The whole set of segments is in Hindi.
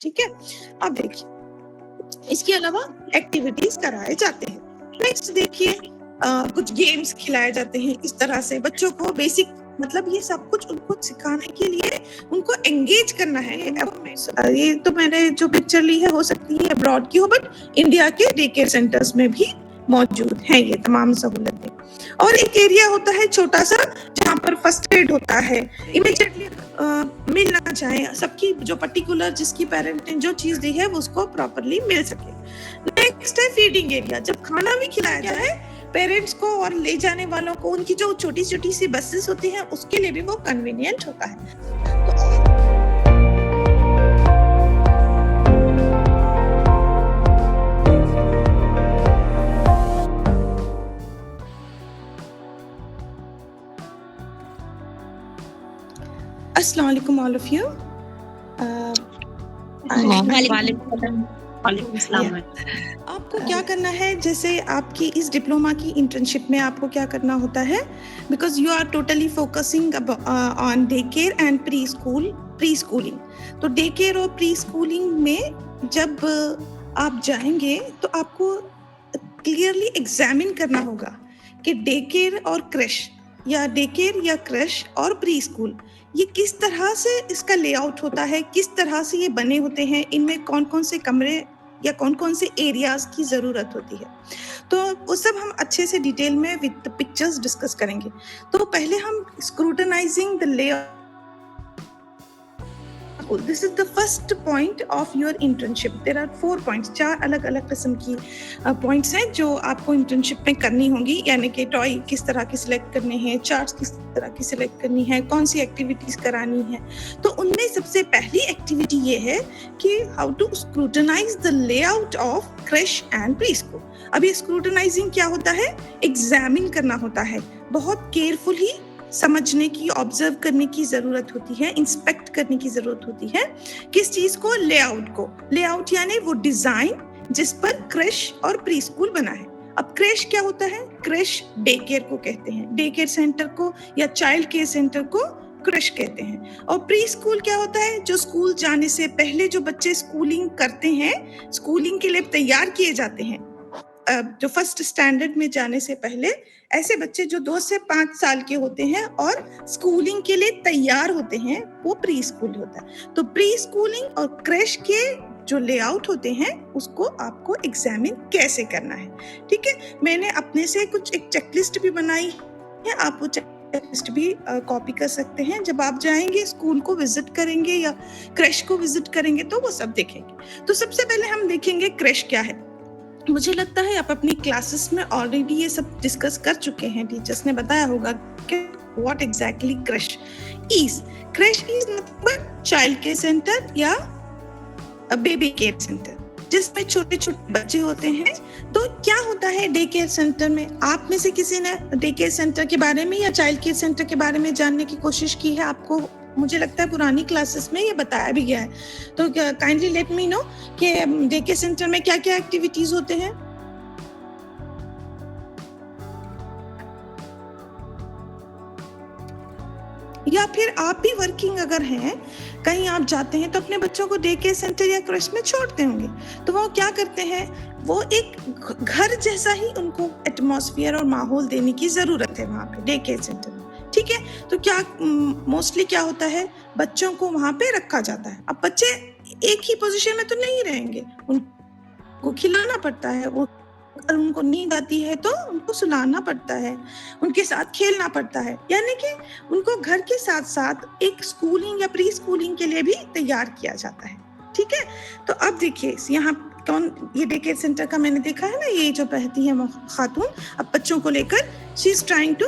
ठीक है। अब देखिए इसके अलावा एक्टिविटीज कराए जाते हैं। नेक्स्ट देखिए कुछ गेम्स खिलाए जाते हैं। इस तरह से बच्चों को बेसिक मतलब ये सब कुछ उनको सिखाने के लिए उनको एंगेज करना है। ये तो मैंने जो पिक्चर ली है हो सकती है अब्रॉड की हो, बट इंडिया के डे केयर सेंटर्स में भी मौजूद है ये तमाम सहूलतें। और एक एरिया होता है छोटा सा जहाँ पर फर्स्ट एड होता है, इमीडिएटली मिल ना जाए, सबकी जो पर्टिकुलर जिसकी पेरेंट ने जो चीज दी है वो उसको प्रॉपरली मिल सके। नेक्स्ट है फीडिंग एरिया, जब खाना भी खिलाया जाए पेरेंट्स को और ले जाने वालों को, उनकी जो छोटी छोटी सी बसेस होती हैं उसके लिए भी वो कन्वीनियंट होता है। अस्सलाम वालेकुम ऑल ऑफ यू। आपको क्या करना है, जैसे आपकी इस डिप्लोमा की इंटर्नशिप में आपको क्या करना होता है, because you are totally focusing on day care and pre schooling. तो डे केयर और प्री स्कूलिंग में जब आप जाएंगे तो आपको क्लियरली एग्जामिन करना होगा कि डे केयर और क्रश या डे केयर या क्रश और प्री स्कूल ये किस तरह से इसका लेआउट होता है, किस तरह से ये बने होते हैं, इनमें कौन कौन से कमरे या कौन कौन से एरियाज की ज़रूरत होती है। तो वो सब हम अच्छे से डिटेल में विद पिक्चर्स डिस्कस करेंगे। तो पहले हम scrutinising the layout, this is the first point of your internship. There are 4 points, 4 अलग अलग किस्म की पॉइंट्स हैं जो आपको इंटर्नशिप में करनी होंगी, यानी कि टॉय किस तरह की सिलेक्ट करने हैं, चार्ट्स किस तरह की सिलेक्ट करनी है, कौन सी एक्टिविटीज करानी है। तो उनमें सबसे पहली एक्टिविटी ये है कि how to scrutinise the layout of creche and pre school. अब ये स्क्रूटनाइजिंग क्या होता है, एग्जामिन करना होता है, बहुत केयरफुली समझने की, ऑब्जर्व करने की जरूरत होती है, इंस्पेक्ट करने की जरूरत होती है। किस चीज को, लेआउट को। लेआउट यानी वो डिजाइन जिस पर क्रश और प्री स्कूल बना है। अब क्रश क्या होता है, क्रश डे केयर को कहते हैं, डे केयर सेंटर को या चाइल्ड केयर सेंटर को क्रश कहते हैं। और प्री स्कूल क्या होता है, जो स्कूल जाने से पहले जो बच्चे स्कूलिंग करते हैं, स्कूलिंग के लिए तैयार किए जाते हैं, जो फर्स्ट स्टैंडर्ड में जाने से पहले ऐसे बच्चे जो 2 से 5 साल के होते हैं और स्कूलिंग के लिए तैयार होते हैं, वो प्री स्कूल होता है। तो प्री स्कूलिंग और क्रश के जो लेआउट होते हैं उसको आपको एग्जामिन कैसे करना है। ठीक है, मैंने अपने से कुछ एक चेकलिस्ट भी बनाई है, आप वो चेकलिस्ट भी कॉपी कर सकते हैं। जब आप जाएंगे स्कूल को विजिट करेंगे या क्रश को विजिट करेंगे तो वो सब देखेंगे। तो सबसे पहले हम देखेंगे क्रश क्या है। मुझे लगता है आप अपनी क्लासेस में ऑलरेडी ये सब डिस्कस कर चुके हैं, टीचर्स ने बताया होगा कि what exactly crush is. Crush is मतलब चाइल्ड केयर सेंटर या बेबी केयर सेंटर, जिसमें छोटे छोटे बच्चे होते हैं। तो क्या होता है डे केयर सेंटर में, आप में से किसी ने डे केयर सेंटर के बारे में या चाइल्ड केयर सेंटर के बारे में जानने की कोशिश की है? आपको मुझे लगता है पुरानी क्लासेस में ये बताया भी गया है। तो काइंडली लेट मी नो कि डे केयर सेंटर में क्या क्या एक्टिविटीज होते हैं। या फिर आप भी वर्किंग अगर हैं, कहीं आप जाते हैं तो अपने बच्चों को डे केयर सेंटर या क्रश में छोड़ते होंगे, तो वो क्या करते हैं, वो एक घर जैसा ही उनको एटमॉस्फेयर और माहौल देने की जरूरत है वहाँ पे डे केयर सेंटर में। ठीक है, तो क्या मोस्टली क्या होता है, बच्चों को वहाँ पे रखा जाता है। अब बच्चे एक ही पोजीशन में तो नहीं रहेंगे, उनको खिलाना पड़ता है, वो अगर उनको नींद आती है तो उनको सुलाना पड़ता है, उनके साथ खेलना पड़ता है, यानी कि उनको घर के साथ साथ एक स्कूलिंग या प्री स्कूलिंग के लिए भी तैयार किया जाता है। ठीक है, तो अब देखिए यहाँ कौन, ये डे केयर सेंटर का मैंने देखा है ना, ये जो बहती है खातून, अब बच्चों को लेकर she is trying to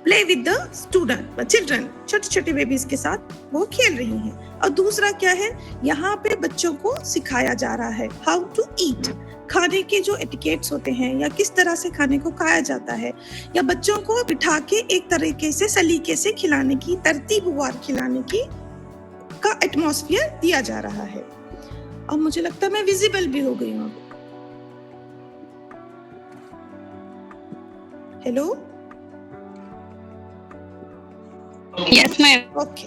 play with the student, children, छोटे छोटे बेबीज के साथ वो खेल रही हैं। और दूसरा क्या है, यहाँ पे बच्चों को सिखाया जा रहा है हाउ टू ईट, खाने के जो एटिकेट्स होते हैं या किस तरह से खाने को खाया जाता है, या बच्चों को बिठा के एक तरीके से सलीके से खिलाने की, तरतीबवार खिलाने की का एटमॉस्फेयर दिया जा रहा है। और मुझे लगता है मैं विजिबल भी हो गई हूँ। Hello, yes ma'am. ओके,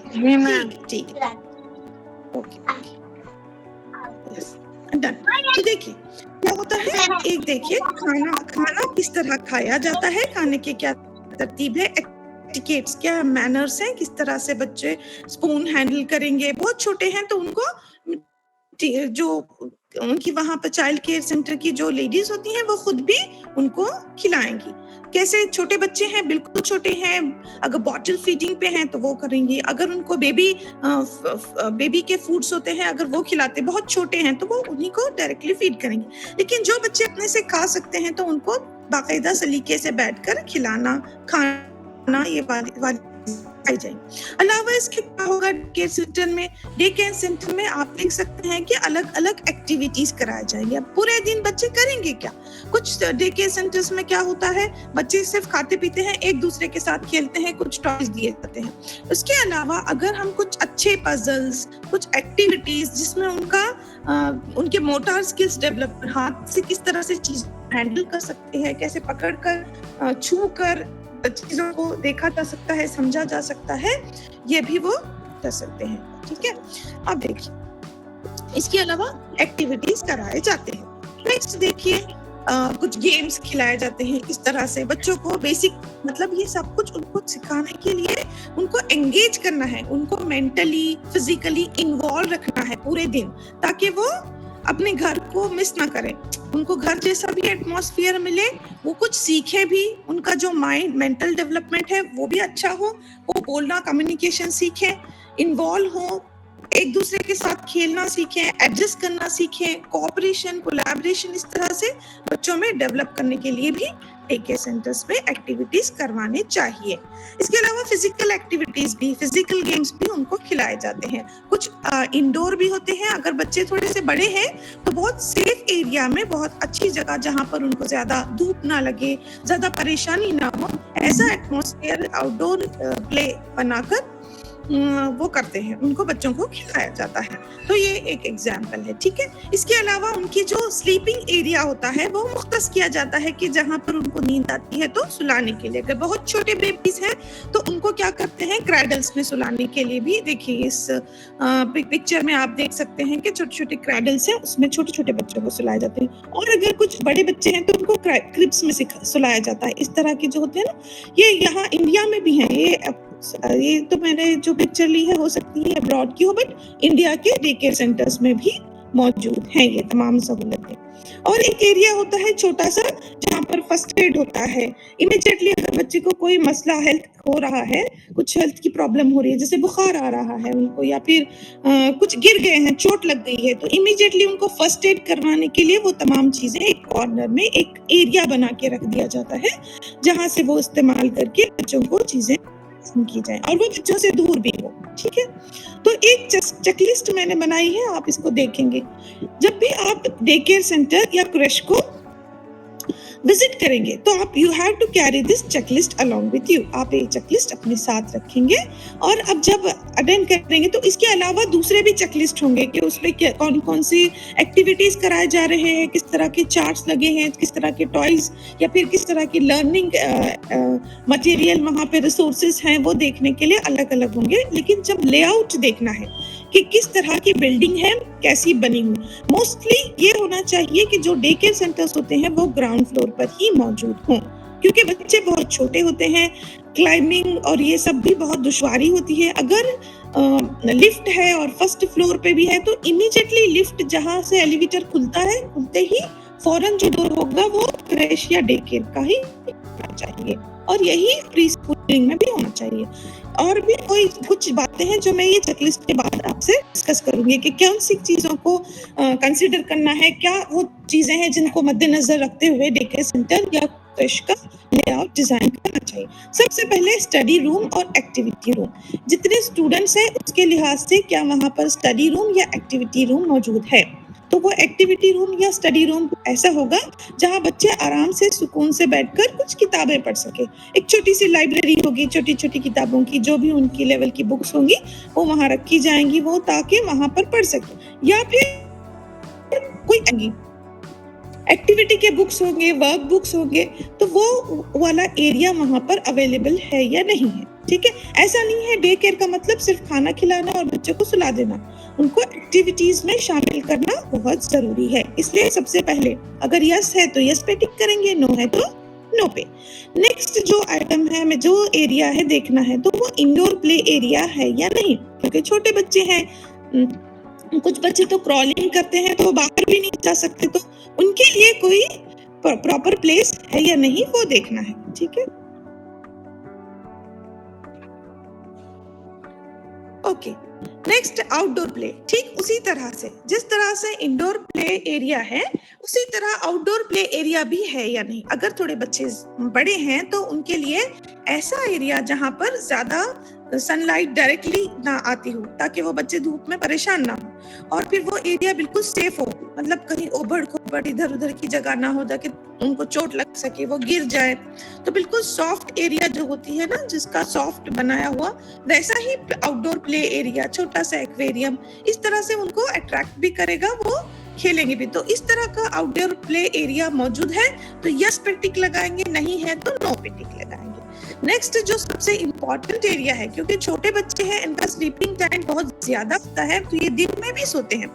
ठीक है, ओके। देखिए क्या होता है, एक देखिए खाना किस तरह खाया जाता है, खाने की क्या तरतीब है, एटिकेट्स क्या मैनर्स हैं, किस तरह से बच्चे स्पून हैंडल करेंगे। बहुत छोटे हैं तो उनको जो उनकी वहां पर चाइल्ड केयर सेंटर की जो लेडीज होती हैं वो खुद भी उनको खिलाएंगी। कैसे छोटे बच्चे हैं, बिल्कुल छोटे हैं, अगर बॉटल फीडिंग पे हैं तो वो करेंगी। अगर उनको बेबी के फूड्स होते हैं, अगर वो खिलाते बहुत छोटे हैं तो वो उन्हीं को डायरेक्टली फीड करेंगे। लेकिन जो बच्चे अपने से खा सकते हैं तो उनको बाकायदा सलीके से बैठकर खिलाना, खाना, ये वाली आई जाएंगे। अलावा इसके क्या होगा, डे केयर सेंटर में आप देख सकते हैं कि अलग अलग एक्टिविटीज कराए जाएंगे। अब पूरे दिन बच्चे करेंगे क्या? कुछ डे केयर सेंटर्स में क्या होता है, बच्चे सिर्फ खाते पीते हैं, एक दूसरे के साथ खेलते हैं, कुछ टॉयज दिए जाते हैं। उसके अलावा अगर हम कुछ अच्छे पजल्स, कुछ एक्टिविटीज जिसमें उनके मोटर स्किल्स डेवलप, हाथ से किस तरह से चीज हैंडल कर सकते हैं, कैसे पकड़कर, छू कर चीजों को देखा जा सकता है, समझा जा सकता है, ये भी वो कर सकते हैं। ठीक है, अब देखिए इसके अलावा एक्टिविटीज कराए जाते हैं। नेक्स्ट देखिए, कुछ गेम्स खिलाए जाते हैं। इस तरह से बच्चों को बेसिक, मतलब ये सब कुछ उनको सिखाने के लिए उनको एंगेज करना है, उनको मेंटली फिजिकली इन्वॉल्व रखना है पूरे दिन, ताकि वो अपने घर को मिस ना करें, उनको घर जैसा भी एटमॉस्फेयर मिले, वो कुछ सीखे भी, उनका जो माइंड मेंटल डेवलपमेंट है वो भी अच्छा हो, वो बोलना कम्युनिकेशन सीखे, इन्वॉल्व हो, एक दूसरे के साथ खेलना सीखें, एडजस्ट करना सीखें, कोऑपरेशन, कोलैबोरेशन, इस तरह से बच्चों में डेवलप करने के लिए भी डे केयर सेंटर्स में एक्टिविटीज करवाने चाहिए। इसके अलावा फिजिकल एक्टिविटीज भी, फिजिकल गेम्स भी उनको खिलाए जाते हैं। कुछ इंडोर भी होते हैं, अगर बच्चे थोड़े से बड़े हैं तो बहुत सेफ एरिया में, बहुत अच्छी जगह जहां पर उनको ज्यादा धूप ना लगे, ज्यादा परेशानी ना हो, ऐसा एटमॉस्फेयर आउटडोर प्ले बनाकर वो करते हैं, उनको बच्चों को खिलाया जाता है। तो ये एक एग्जाम्पल है। ठीक है, इसके अलावा उनकी जो स्लीपिंग एरिया होता है वो मुख्तस किया जाता है कि जहां पर उनको नींद आती है तो सुलाने के लिए। अगर बहुत छोटे बेबीज हैं तो उनको क्या करते हैं, क्रैडल्स में सुलाने के लिए भी। देखिए इस पिक्चर में आप देख सकते हैं कि छोटे छोटे क्रैडल्स हैं, उसमें छोटे छोटे बच्चों को सुलाए जाते हैं। और अगर कुछ बड़े बच्चे हैं तो उनको क्रिब्स में सुलाया जाता है। इस तरह के जो होते हैं ना, ये यहाँ इंडिया में भी है। ये तो मैंने जो पिक्चर ली है हो सकती है अब्रॉड की हो, बट इंडिया के डे केयर सेंटर्स में भी मौजूद है ये तमाम सहूलतें। और एक एरिया होता है छोटा सा जहाँ पर फर्स्ट एड होता है। इमीडिएटली अगर बच्चे को कोई मसला हेल्थ हो रहा है, कुछ हेल्थ की प्रॉब्लम हो रही है, जैसे बुखार आ रहा है उनको, या फिर कुछ गिर गए हैं, चोट लग गई है, तो इमीडिएटली उनको फर्स्ट एड करवाने के लिए वो तमाम चीजें एक कॉर्नर में एक एरिया बना के रख दिया जाता है, जहाँ से वो इस्तेमाल करके बच्चों को चीजें की जाए और वो बच्चों से दूर भी हो। ठीक है, तो एक चेकलिस्ट मैंने बनाई है, आप इसको देखेंगे। जब भी आप डे केयर सेंटर या क्रश को विजिट करेंगे तो आप you have to carry this checklist along with you. आप ये चेकलिस्ट अपने साथ रखेंगे और अब जब अटेंड करेंगे तो इसके अलावा दूसरे भी चेकलिस्ट होंगे कि उसमें कौन कौन सी एक्टिविटीज कराए जा रहे हैं, किस तरह के चार्ट्स लगे हैं, किस तरह के टॉयज या फिर किस तरह की लर्निंग मटेरियल वहाँ पे रिसोर्सेज हैं, वो देखने के लिए अलग अलग होंगे। लेकिन जब लेआउट देखना है कि किस तरह की बिल्डिंग है, कैसी बनी हुई, मोस्टली ये होना चाहिए कि जो डे केयर सेंटर्स होते हैं वो ग्राउंड फ्लोर पर ही मौजूद हों, क्योंकि बच्चे बहुत छोटे होते हैं, क्लाइंबिंग और ये सब भी बहुत दुश्वारी होती है। अगर लिफ्ट है और फर्स्ट फ्लोर पे भी है तो इमीडिएटली लिफ्ट जहां से एलिवेटर खुलता है, खुलते ही फौरन जो डोर होगा वो क्रैश या डे केयर का ही होना चाहिए, और यही प्री स्कूलिंग में भी होना चाहिए। और भी कोई कुछ बातें हैं जो मैं ये चेकलिस्ट के बाद आपसे डिस्कस करूंगी कि कौन सी चीजों को कंसीडर करना है, क्या वो चीजें हैं जिनको मद्देनजर रखते हुए डे केयर सेंटर या क्रश का लेआउट डिजाइन करना चाहिए। सबसे पहले स्टडी रूम और एक्टिविटी रूम, जितने स्टूडेंट्स हैं उसके लिहाज से क्या वहां पर स्टडी रूम या एक्टिविटी रूम मौजूद है, तो वो एक्टिविटी रूम या स्टडी रूम ऐसा होगा जहां बच्चे आराम से सुकून से बैठकर कुछ किताबें पढ़ सके। एक छोटी सी लाइब्रेरी होगी, छोटी छोटी किताबों की, जो भी उनकी लेवल की बुक्स होंगी वो वहां रखी जाएंगी, वो ताकि वहां पर पढ़ सके। या फिर कोई एक्टिविटी के बुक्स होंगे, वर्क बुक्स होंगे, तो वो वाला एरिया वहाँ पर अवेलेबल है या नहीं है। ठीक है, ऐसा नहीं है डे केयर का मतलब सिर्फ खाना खिलाना और बच्चे को सुला देना, उनको एक्टिविटीज में शामिल करना बहुत जरूरी है। इसलिए सबसे पहले अगर यस है तो यस पे टिक करेंगे, नो है तो नो पे। नेक्स्ट जो आइटम है, में जो एरिया है देखना है, तो वो इंडोर प्ले एरिया है या नहीं, क्योंकि छोटे बच्चे हैं, कुछ बच्चे तो क्रॉलिंग करते हैं तो बाहर भी नहीं जा सकते, तो उनके लिए कोई प्रॉपर प्लेस है या नहीं वो देखना है। ठीक है, ओके। नेक्स्ट आउटडोर प्ले, ठीक उसी तरह से जिस तरह से इंडोर प्ले एरिया है उसी तरह आउटडोर प्ले एरिया भी है या नहीं। अगर थोड़े बच्चे बड़े हैं तो उनके लिए ऐसा एरिया जहां पर ज्यादा सनलाइट डायरेक्टली ना आती हो, ताकि वो बच्चे धूप में परेशान ना हो, और फिर वो एरिया बिल्कुल सेफ हो, मतलब कहीं ओबड़ खोबड़ इधर उधर की जगह ना हो ताकि उनको चोट लग सके, वो गिर जाए। तो बिल्कुल सॉफ्ट एरिया जो होती है ना, जिसका सॉफ्ट बनाया हुआ, वैसा ही आउटडोर प्ले एरिया, छोटा सा एक्वेरियम, इस तरह से उनको अट्रैक्ट भी करेगा, वो खेलेंगे भी। तो इस तरह का आउटडोर प्ले एरिया मौजूद है तो यस पे टिक लगाएंगे, नहीं है तो नो पे टिक लगाएंगे। नेक्स्ट जो सबसे इम्पोर्टेंट एरिया है, क्योंकि छोटे बच्चे हैं, इनका स्लीपिंग टाइम बहुत ज्यादा होता है, तो ये दिन में भी सोते हैं,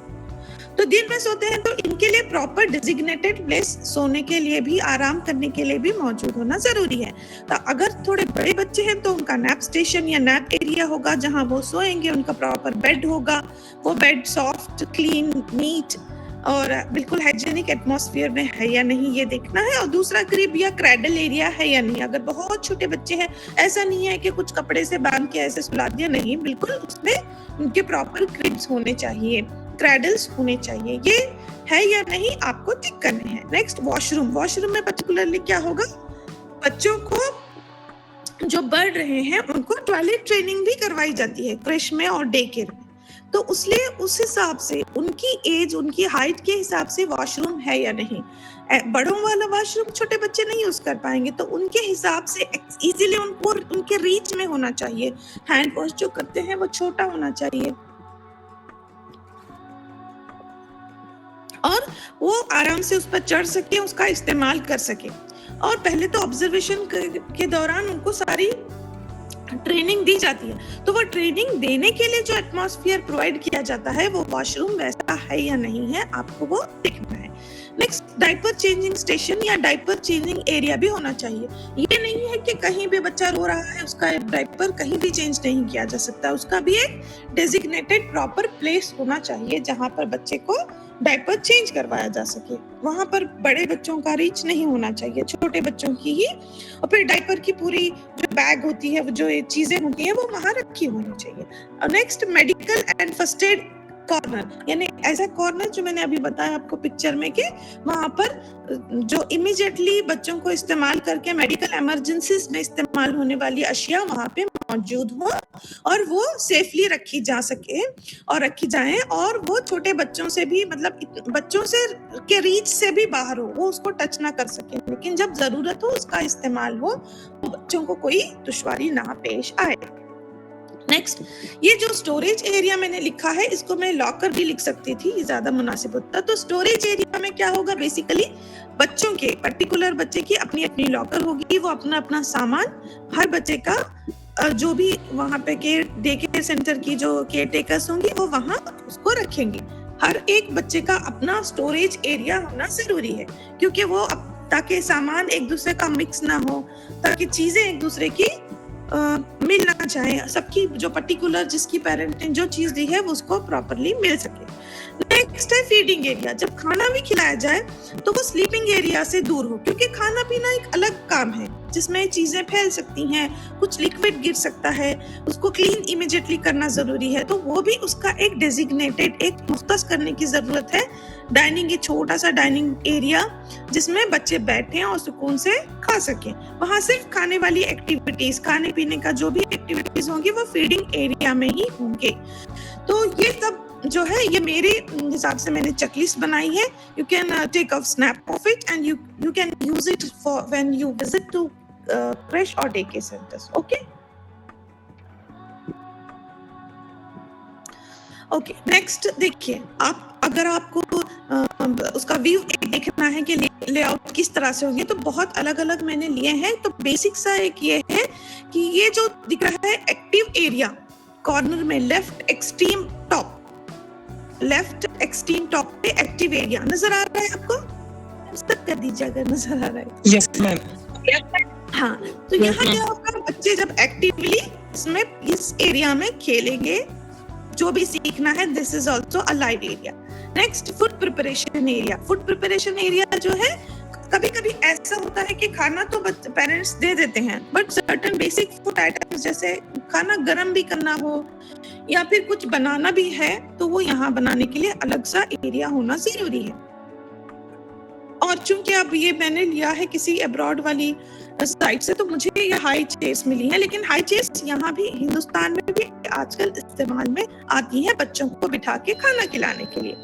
तो दिन में सोते हैं तो इनके लिए प्रॉपर डिजिग्नेटेड प्लेस, सोने के लिए भी, आराम करने के लिए भी मौजूद होना जरूरी है। तो अगर थोड़े बड़े बच्चे हैं तो उनका नैप स्टेशन या नैप एरिया होगा जहां वो सोएंगे, उनका प्रॉपर बेड होगा, वो बेड सॉफ्ट, क्लीन, नीट और बिल्कुल हाइजीनिक एटमॉस्फेयर में है या नहीं ये देखना है। और दूसरा क्रिब या क्रैडल एरिया है या नहीं। अगर बहुत छोटे बच्चे हैं, ऐसा नहीं है कि कुछ कपड़े से बांध के ऐसे सुला दिया, नहीं, बिल्कुल उसमें उनके प्रॉपर क्रिब्स होने चाहिए, क्रैडल्स होने चाहिए। ये है या नहीं आपको टिक करने हैं। नेक्स्ट वॉशरूम, वॉशरूम में पर्टिकुलरली क्या होगा, बच्चों को जो बढ़ रहे हैं उनको टॉयलेट ट्रेनिंग भी करवाई जाती है क्रेश में और डे केयर में, तो उसलिए उस हिसाब से उनकी एज, उनकी हाइट के हिसाब से वॉशरूम है या नहीं। बड़ों वाला वॉशरूम छोटे बच्चे नहीं यूज कर पाएंगे, तो उनके हिसाब से इजीली उनको उनके रीच में होना चाहिए। हैंड वॉश जो करते हैं वो छोटा होना चाहिए और वो आराम से उस पर चढ़ सके, उसका इस्तेमाल कर सके। और पहले तो ऑब्जर्वेशन के दौरान उनको सारी ट्रेनिंग दी जाती है, तो वो ट्रेनिंग देने के लिए जो एटमॉस्फेयर प्रोवाइड किया जाता है वो वॉशरूम वैसा है या नहीं है, आपको वो देखना है। नेक्स्ट डायपर चेंजिंग स्टेशन या डायपर चेंजिंग एरिया भी होना चाहिए। ये नहीं है कि कहीं भी बच्चा रो रहा है उसका डायपर कहीं भी चेंज नहीं किया जा सकता, उसका भी एक डेजिग्नेटेड प्रॉपर प्लेस होना चाहिए जहां पर बच्चे को डायपर चेंज करवाया जा सके। वहां पर बड़े बच्चों का रीच नहीं होना चाहिए, छोटे बच्चों की ही। और फिर डायपर की पूरी जो बैग होती है, जो ये चीजें होती है, वो वहां रखी होनी चाहिए। और next medical and first aid corner, यानी ऐसा कॉर्नर जो मैंने अभी बताया आपको पिक्चर में, कि वहां पर जो इमीडिएटली बच्चों को इस्तेमाल करके मेडिकल इमरजेंसीज में इस्तेमाल होने वाली अशिया वहां पे मौजूद हो और वो सेफली रखी जा सके और रखी जाए, और वो छोटे बच्चों से भी, मतलब बच्चों से के रीच से भी बाहर हो, वो उसको टच ना कर सके, लेकिन जब जरूरत हो उसका इस्तेमाल हो, बच्चों को कोई दुश्वारी ना पेश आए। नेक्स्ट, ये जो स्टोरेज एरिया मैंने लिखा है, इसको मैं लॉकर भी लिख सकती थी, ये ज्यादा मुनासिब होता। तो स्टोरेज एरिया में क्या होगा, बेसिकली बच्चों के, पर्टिकुलर बच्चे की अपनी अपनी लॉकर होगी, वो अपना अपना सामान, हर बच्चे का जो भी वहां पे डे केयर सेंटर की जो केयर टेकर्स होंगी वो वहां उसको रखेंगे। हर एक बच्चे का अपना स्टोरेज एरिया होना जरूरी है, क्योंकि वो ताकि सामान एक दूसरे का मिक्स ना हो, ताकि चीजें एक दूसरे की मिलना चाहे, सबकी जो पर्टिकुलर जिसकी पेरेंट ने जो चीज दी है वो उसको प्रॉपरली मिल सके। नेक्स्ट है फीडिंग एरिया। जब खाना भी खिलाया जाए तो वो स्लीपिंग एरिया से दूर हो, क्योंकि खाना पीना एक अलग काम है जिसमें चीजें फैल सकती हैं, कुछ लिक्विड गिर सकता है, उसको क्लीन इमीडिएटली करना जरूरी है, तो वो भी उसका एक डेजिग्नेटेड, एक मुख्तस करने की जरूरत है। डाइनिंग, छोटा सा डाइनिंग एरिया जिसमें बच्चे बैठे और सुकून से खा सकें, वहां सिर्फ खाने वाली एक्टिविटीज, खाने पीने का जो भी एक्टिविटीज होंगी वो फीडिंग एरिया में ही होंगे। तो ये सब जो है, ये मेरे हिसाब से मैंने चेकलिस्ट बनाई है। You can take a snap of it and you can use it for when you visit to creche or day care centres. Okay, next देखिए, आप अगर आपको उसका व्यू देखना है कि लेआउट किस तरह से होगी, तो बहुत अलग-अलग मैंने लिए हैं। तो बेसिक सा एक ये है कि ये जो दिख रहा है एक्टिव एरिया, कॉर्नर में लेफ्ट एक्सट्रीम टॉप पे एक्टिव एरिया नजर आ रहा है आपको? सब कर दीजिए अगर नजर आ रहा है। Yes ma'am. हाँ, तो यहाँ क्या होगा, बच्चे जब एक्टिवली इसमें इस एरिया में खेलेंगे, जो भी सीखना है, this is also a live area. Next, food preparation area. Food preparation area जो है, कभी कभी ऐसा होता है कि खाना तो पेरेंट्स दे देते हैं, but certain basic food items जैसे खाना गर्म भी करना हो या फिर कुछ बनाना भी है, तो वो यहाँ बनाने के लिए अलग सा एरिया होना जरूरी है। और चूंकि अब ये मैंने लिया है किसी अब्रॉड वाली साइट से, तो मुझे ये हाई चेयर्स मिली है, लेकिन हाई चेयर्स यहाँ भी हिंदुस्तान में भी आजकल इस्तेमाल में आती है बच्चों को बिठा के खाना खिलाने के लिए।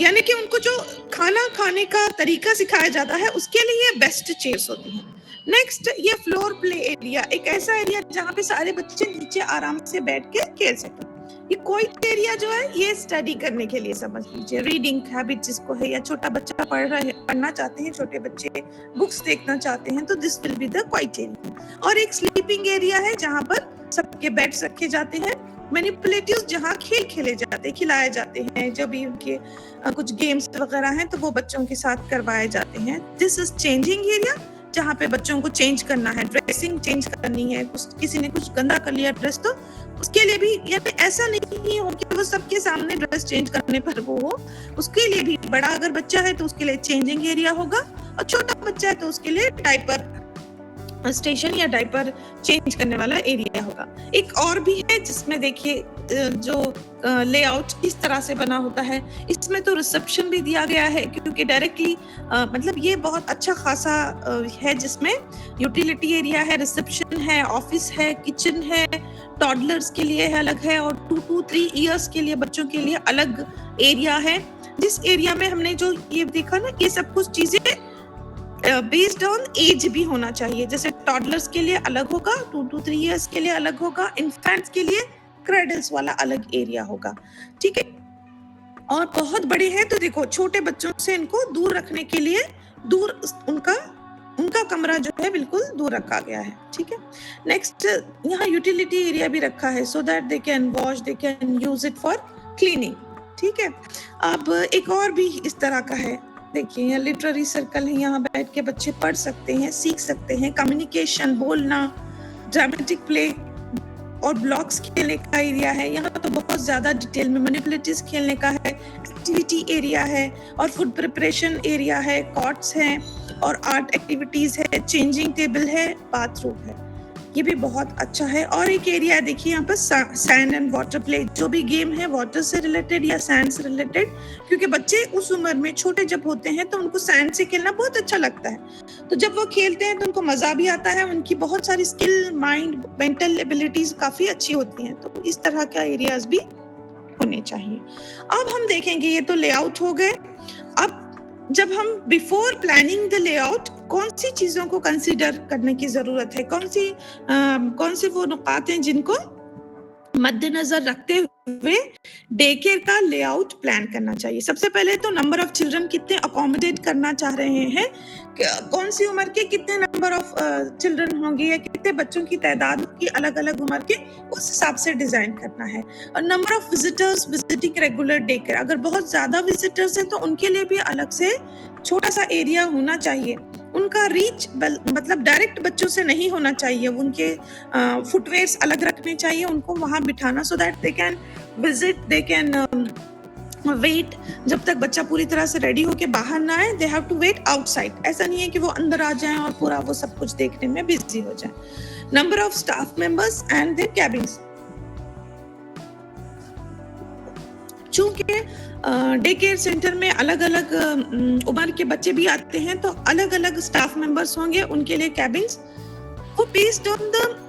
यानी कि उनको जो खाना खाने का तरीका सिखाया जाता है, उसके लिए ये बेस्ट चेयर्स होती हैं। नेक्स्ट, ये फ्लोर प्ले एरिया, एक ऐसा एरिया जहाँ पे सारे बच्चे नीचे आराम से बैठ के खेल सकें। ये कोई एरिया जो है, ये स्टडी करने के लिए समझ लीजिए, रीडिंग हैबिट जिसको है, या छोटा बच्चा पढ़ना चाहते हैं, छोटे बच्चे बुक्स देखना चाहते हैं, तो this will be the quite area. और एक स्लीपिंग एरिया है जहाँ पर सबके बेड्स रखे जाते हैं। मैनिपुलेटिव्स जहाँ खेल खेले जाते हैं, खिलाए जाते हैं, जब भी उनके कुछ गेम्स वगैरह हैं तो वो बच्चों के साथ करवाए जाते हैं। दिस इज चेंजिंग एरिया, जहाँ पे बच्चों को चेंज करना है, ड्रेसिंग चेंज करनी है, किसी ने कुछ गंदा कर लिया ड्रेस, तो उसके लिए भी, यानी ऐसा नहीं हो कि वो सबके सामने ड्रेस चेंज करने पर वो हो, उसके लिए भी बड़ा अगर बच्चा है तो उसके लिए चेंजिंग एरिया होगा, और छोटा बच्चा है तो उसके लिए डायपर स्टेशन या डायपर चेंज करने वाला एरिया होगा। एक और भी है जिसमें देखिए जो लेआउट किस तरह से बना होता है, इसमें तो रिसेप्शन भी दिया गया है, क्योंकि डायरेक्टली मतलब ये बहुत अच्छा खासा है, जिसमें यूटिलिटी एरिया है, रिसेप्शन है, ऑफिस है, किचन है, टॉडलर्स के लिए अलग है, और 2 to 3 इयर्स के लिए बच्चों के लिए अलग एरिया है। जिस एरिया में हमने जो ये देखा ना, ये सब कुछ चीजें बेस्ड ऑन एज भी होना चाहिए। जैसे टॉडलर्स के लिए अलग होगा, 2 to 3 इयर्स के लिए अलग होगा, इन्फेंट्स के लिए क्रेडल्स वाला अलग एरिया होगा, ठीक है। और बहुत बड़े हैं तो देखो, छोटे बच्चों से इनको दूर रखने के लिए दूर उनका कमरा जो है बिल्कुल दूर रखा गया है, ठीक है। नेक्स्ट, यहाँ यूटिलिटी एरिया भी रखा है, सो that they can wash, they can use it for cleaning, ठीक है। अब एक और भी इस तरह का है, देखिए यहाँ लिटरेरी सर्कल है, यहाँ बैठ के बच्चे पढ़ सकते हैं, सीख सकते हैं, कम्युनिकेशन, बोलना, ड्रामेटिक प्ले और ब्लॉक्स खेलने का एरिया है। यहाँ तो बहुत ज्यादा डिटेल में मैनिपुलेटिव्स खेलने का है, एक्टिविटी एरिया है, और फूड प्रिपरेशन एरिया है, कॉट्स हैं, और आर्ट एक्टिविटीज है, चेंजिंग टेबल है, बाथरूम है, ये भी बहुत अच्छा है। और एक एरिया है, देखिए यहाँ पर सैंड एंड वाटर प्ले, जो भी गेम है वाटर से रिलेटेड या सैंड से रिलेटेड, क्योंकि बच्चे उस उम्र में छोटे जब होते हैं तो उनको सैंड से खेलना बहुत अच्छा लगता है, तो जब वो खेलते हैं तो उनको मजा भी आता है, उनकी बहुत सारी स्किल, माइंड, मेंटल एबिलिटीज काफी अच्छी होती हैं, तो इस तरह का एरियाज भी होने चाहिए। अब हम देखेंगे, ये तो लेआउट हो गए। अब जब हम बिफोर प्लानिंग द लेआउट कौन सी चीजों को कंसीडर करने की जरूरत है, कौन से वो नुकात हैं जिनको मद्देनजर रखते हुए डे केयर का लेआउट प्लान करना चाहिए। सबसे पहले तो नंबर ऑफ चिल्ड्रन कितने अकोमोडेट करना चाह रहे हैं, कौन सी उम्र के कितने नंबर ऑफ चिल्ड्रन होंगे, या कितने बच्चों की तादाद की अलग अलग उम्र के, उस हिसाब से डिजाइन करना है। और number of visitors visiting regular day care, अगर बहुत ज्यादा विजिटर्स हैं तो उनके लिए भी अलग से छोटा सा एरिया होना चाहिए। उनका रीच मतलब डायरेक्ट बच्चों से नहीं होना चाहिए, उनके फुटवेयर्स अलग रखने चाहिए, उनको वहां बिठाना, so that they can visit, they can wait, जब तक बच्चा पूरी तरह से रेडी होके बाहर ना आए, they have to wait outside. ऐसा नहीं है कि वो अंदर आ जाएं और पूरा वो सब कुछ देखने में बिजी हो जाए। Number of staff members and their cabins, चूंकि डे केयर सेंटर में अलग अलग उम्र के बच्चे भी आते हैं, तो अलग अलग स्टाफ मेंबर्स होंगे, उनके लिए कैबिन्स, वो बेस्ड ऑन द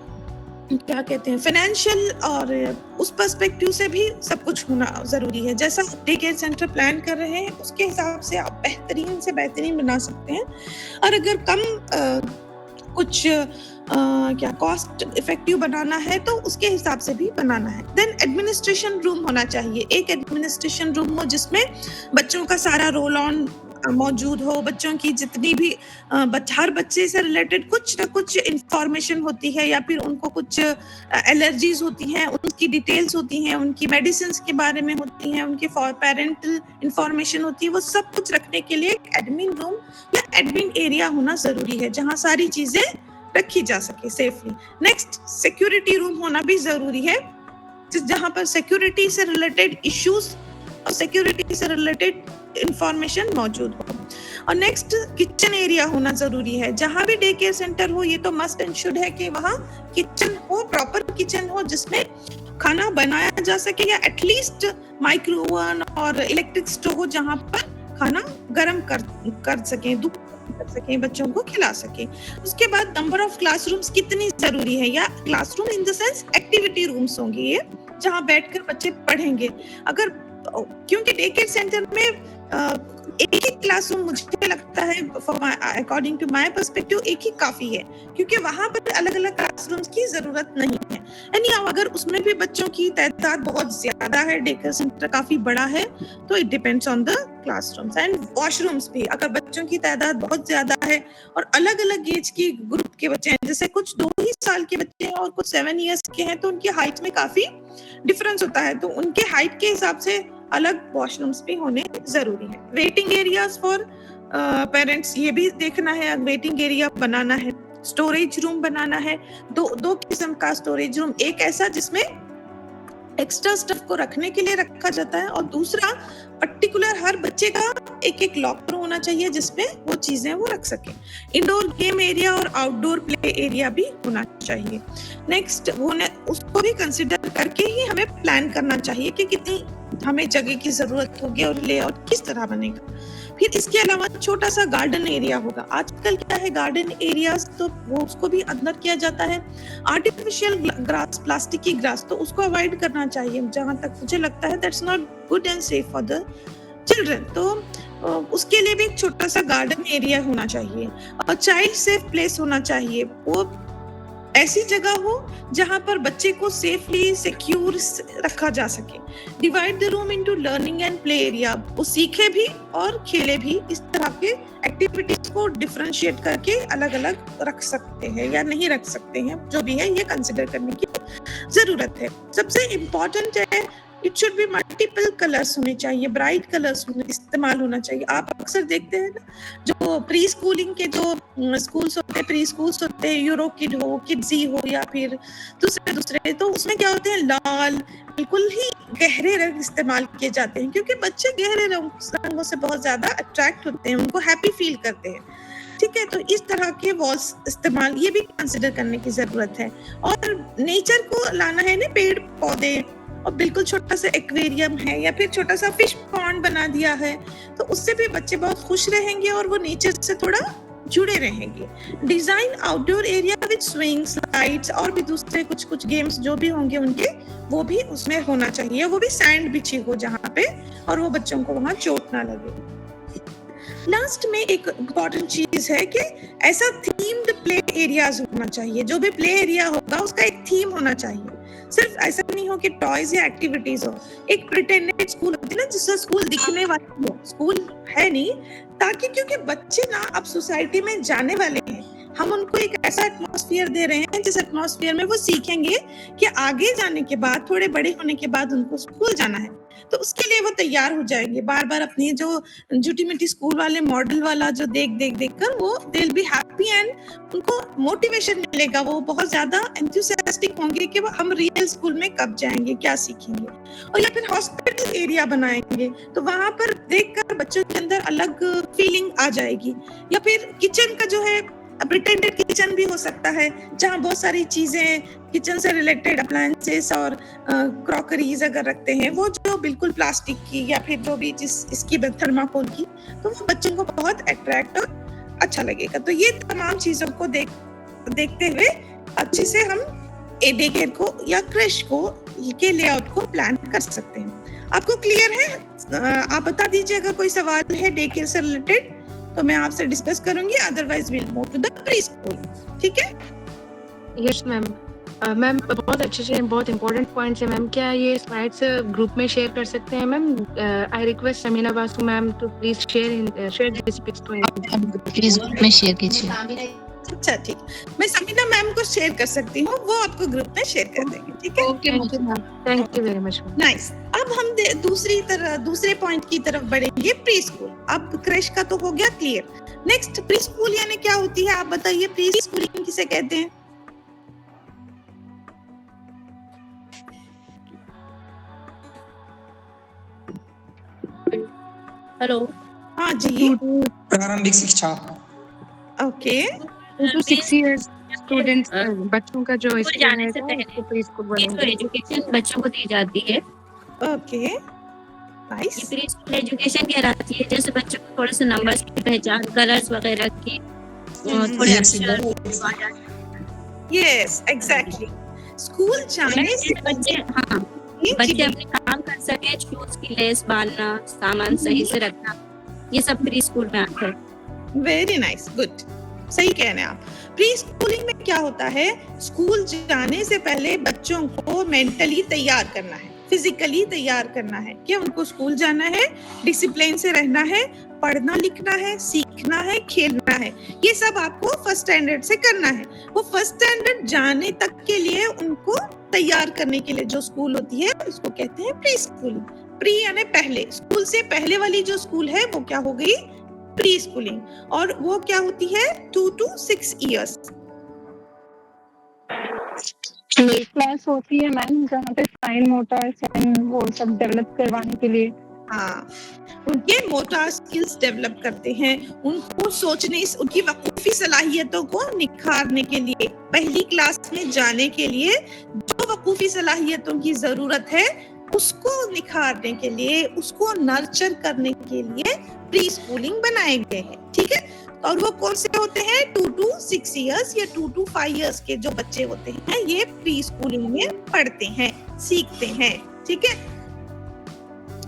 क्या कहते हैं फाइनेंशियल और उस पर्सपेक्टिव से भी सब कुछ होना जरूरी है। जैसा डे केयर सेंटर प्लान कर रहे हैं उसके हिसाब से आप बेहतरीन से बेहतरीन बना सकते हैं। और अगर कम कुछ क्या कॉस्ट इफेक्टिव बनाना है तो उसके हिसाब से भी बनाना है। देन एडमिनिस्ट्रेशन रूम होना चाहिए, एक एडमिनिस्ट्रेशन रूम हो जिसमें बच्चों का सारा रोल ऑन मौजूद हो, बच्चों की जितनी भी हर बच्चे से रिलेटेड कुछ ना कुछ इंफॉर्मेशन होती है या फिर उनको कुछ एलर्जीज होती हैं, उनकी डिटेल्स होती हैं, उनकी मेडिसिन के बारे में होती हैं, उनकी पेरेंटल इंफॉर्मेशन होती है, वो सब कुछ रखने के लिए एक एडमिन रूम या एडमिन एरिया होना जरूरी है जहाँ सारी चीजें रखी जा सके सेफली। नेक्स्ट, सिक्योरिटी रूम होना भी जरूरी है जहाँ पर सिक्योरिटी से रिलेटेड इश्यूज और सिक्योरिटी से रिलेटेड इंफॉर्मेशन मौजूद हो। और नेक्स्ट, किचन एरिया होना जरूरी है। जहां भी डे केयर सेंटर हो ये तो मस्ट एंड शुड है कि वहां किचन हो, प्रॉपर किचन हो जिसमें खाना बनाया जा सके, या एटलीस्ट माइक्रो ओवन और इलेक्ट्रिक स्टोव हो जहां पर खाना गर्म कर सकें, कर सकें, बच्चों को खिला सकें। उसके बाद नंबर ऑफ क्लासरूम्स कितनी जरूरी है, या classroom in the sense activity rooms होंगे ये जहां बैठकर बच्चे पढ़ेंगे। अगर क्योंकि डे केयर सेंटर में एक ही क्लासरूम मुझे लगता है अकॉर्डिंग टू माय पर्सपेक्टिव एक ही काफी है, क्योंकि वहां पर अलग अलग क्लासरूम्स की जरूरत नहीं है। यानी अगर उसमें भी बच्चों की तादाद बहुत ज्यादा है, डे केयर सेंटर काफी बड़ा है, तो it depends on the classrooms and washrooms भी। अगर बच्चों की तादाद बहुत ज्यादा है और अलग अलग एज की ग्रुप के बच्चे हैं, जैसे कुछ 2 ही साल के बच्चे हैं और कुछ 7 इयर्स के हैं, तो उनकी हाइट में काफी डिफरेंस होता है, तो उनके हाइट के हिसाब से अलग वॉशरूम्स भी होने जरूरी है। वेटिंग एरियाज फॉर पेरेंट्स ये भी देखना है, वेटिंग एरिया बनाना है। स्टोरेज रूम बनाना है, दो किस्म का स्टोरेज रूम, एक ऐसा जिसमें एक्स्ट्रा स्टफ को रखने के लिए रखा जाता है और दूसरा पर्टिकुलर हर बच्चे का एक एक लॉकर होना चाहिए जिसमें वो चीजें वो रख सके। इंडोर गेम एरिया और आउटडोर प्ले एरिया भी होना चाहिए। नेक्स्ट, उसको भी कंसिडर करके ही हमें प्लान करना चाहिए कि कितनी हमें जगह की जरूरत होगी और लेआउट किस तरह बनेगा। फिर इसके अलावा छोटा सा गार्डन एरिया होगा। आजकल क्या है, गार्डन एरियाज तो वो उसको भी अंदर किया जाता है। आर्टिफिशियल ग्रास, प्लास्टिक की ग्रास, तो उसको अवॉइड करना चाहिए। जहां तक मुझे लगता है that's not good and safe for the children, तो उसके लिए भी एक छोटा सा गार्डन एरिया होना चाहिए। और चाइल्ड सेफ प्लेस होना चाहिए, वो ऐसी जगह हो जहां पर बच्चे को सेफली सिक्योर रखा जा सके। Divide the room into learning and play area, वो सीखे भी और खेले भी। इस तरह के एक्टिविटीज को डिफरेंशिएट करके अलग अलग रख सकते हैं या नहीं रख सकते हैं, जो भी है ये कंसिडर करने की जरूरत है। सबसे इम्पोर्टेंट है, it should be multiple colours होने चाहिए, ब्राइट कलर्स इस्तेमाल होना चाहिए। आप अक्सर देखते हैं ना, जो प्री स्कूलिंग के जो स्कूल्स होते हैं, प्री स्कूल्स होते हैं, यूरो किड हो, किड्जी हो या फिर दूसरे, तो उसमें क्या होते हैं, लाल बिल्कुल ही गहरे रंग इस्तेमाल किए जाते हैं, क्योंकि बच्चे गहरे रंगों से बहुत ज्यादा अट्रैक्ट होते हैं, उनको हैप्पी फील करते हैं। ठीक है, तो इस तरह के वॉल्स इस्तेमाल ये भी कंसिडर करने की जरूरत है। और नेचर को लाना है ना, पेड़ पौधे, और बिल्कुल छोटा सा एक्वेरियम है या फिर छोटा सा फिश पॉन्ड बना दिया है, तो उससे भी बच्चे बहुत खुश रहेंगे और वो नेचर से थोड़ा जुड़े रहेंगे। Design outdoor area with swing, slides और भी दूसरे कुछ गेम्स जो भी होंगे उनके, वो भी उसमें होना चाहिए। वो भी सैंड बिछी हो जहाँ पे, और वो बच्चों को वहां चोट ना लगे। लास्ट में एक इम्पॉर्टेंट चीज है कि ऐसा थीम्ड प्ले एरियाज होना चाहिए। जो भी प्ले एरिया होगा उसका एक थीम होना चाहिए, सिर्फ ऐसा नहीं हो कि टॉयज या एक्टिविटीज हो। एक प्रिटेंडेड स्कूल होती है ना, जिससे स्कूल दिखने वाला हो, स्कूल है नहीं, ताकि क्योंकि बच्चे ना अब सोसाइटी में जाने वाले हैं, हम उनको एक ऐसा एटमॉस्फेयर दे रहे हैं जिस एटमॉस्फेयर में वो सीखेंगे कि आगे जाने के बाद, थोड़े बड़े होने के बाद उनको स्कूल जाना है, तो उसके लिए वो तैयार हो जाएंगे। बार बार अपनी जो झूठी मिट्टी स्कूल वाले मॉडल वाला जो देख कर वो they will be happy and उनको मोटिवेशन मिलेगा। वो बहुत ज्यादा एंथुसियास्टिक होंगे कि वो हम रियल स्कूल में कब जाएंगे, क्या सीखेंगे। और या फिर हॉस्पिटल एरिया बनाएंगे, तो वहां पर देखकर बच्चों के अंदर अलग फीलिंग आ जाएगी। या फिर किचन का जो है, प्रिटेंडेड किचन भी हो सकता है, जहाँ बहुत सारी चीजें किचन से रिलेटेड अप्लायंसेस और क्रॉकरीज अगर रखते हैं, वो जो बिल्कुल प्लास्टिक की या फिर जो भी इसकी थर्माकोल की, तो वो बच्चों को बहुत अट्रैक्ट और अच्छा लगेगा। तो ये तमाम चीजों को देखते हुए अच्छे से हम डे केयर को या क्रेश को के लेआउट को प्लान कर सकते हैं। आपको क्लियर है? आप बता दीजिए अगर कोई सवाल है डे केयर से रिलेटेड, तो मैं आपसे डिस्कस करूंगी, otherwise will move to the pre school. ठीक है? Yes ma'am. मैम बहुत अच्छे से बहुत इंपॉर्टेंट पॉइंट्स है मैम। क्या ये स्लाइड्स ग्रुप में शेयर कर सकते हैं ma'am? I request Samina Basu ma'am to please share this pics to please group में शेयर कीजिए। अच्छा ठीक, मैं समीना मैम को शेयर कर सकती हूँ, वो आपको ग्रुप में शेयर कर देंगे। ठीक है? Okay ma'am, thank you very much. Nice. अब हम दूसरे पॉइंट की तरफ बढ़ेंगे, प्री स्कूल। अब क्रैश का तो हो गया क्लियर। नेक्स्ट प्री स्कूल यानी क्या होती है, आप बताइए। प्री स्कूलिंग किसे कहते हैं? हेलो। हाँ जी, प्रारंभिक शिक्षा। ओके। 2 to 6 years स्टूडेंट्स, बच्चों का जो स्कूल जाने से पहले उसको प्री स्कूल ये तो बोलेंगे। एजुकेशन बच्चों को दी जाती है। ओके, ये नाइस। प्री स्कूल एजुकेशन कहलाती है, जैसे बच्चों को थोड़े से नंबर्स की पहचान, कलर्स वगैरह की, थोड़े अक्षर। Yes, exactly. स्कूल जाने से बच्चे बच्चे अपने काम कर सके, शूज की लेस बांधना, सामान सही से रखना, ये सब प्री स्कूल में आता है। वेरी नाइस, गुड, सही कह रहे हैं आप। प्री स्कूलिंग में क्या होता है, स्कूल जाने से पहले बच्चों को मेंटली तैयार करना है, फिजिकली तैयार करना है कि उनको स्कूल जाना है, डिसिप्लिन से रहना है, पढ़ना लिखना है, सीखना है, खेलना है। ये सब आपको फर्स्ट स्टैंडर्ड से करना है। वो फर्स्ट स्टैंडर्ड जाने तक के लिए उनको तैयार करने के लिए जो स्कूल होती है उसको कहते हैं प्री स्कूलिंग। प्री यानी पहले, स्कूल से पहले वाली जो स्कूल है वो क्या हो गई, प्री स्कूलिंग। और वो क्या होती है, 2 to 6 years। क्लास होती है मैम, जहाँ पे फाइन मोटर्स एंड वो सब डेवलप करवाने के लिए। हाँ, उनके मोटर स्किल्स डेवलप करते हैं, उनको सोचने, उनकी वकूफी सलाहियतों को निखारने के लिए, पहली क्लास में जाने के लिए जो वकूफी सलाहियतों की जरूरत है उसको निखारने के लिए, उसको नर्चर करने के लिए प्री स्कूलिंग बनाए गए हैं। ठीक है? और वो कौन से होते हैं, 2 to 6 years या 2 to 5 years के जो बच्चे होते हैं ये प्री स्कूलिंग में पढ़ते हैं, सीखते हैं। ठीक है?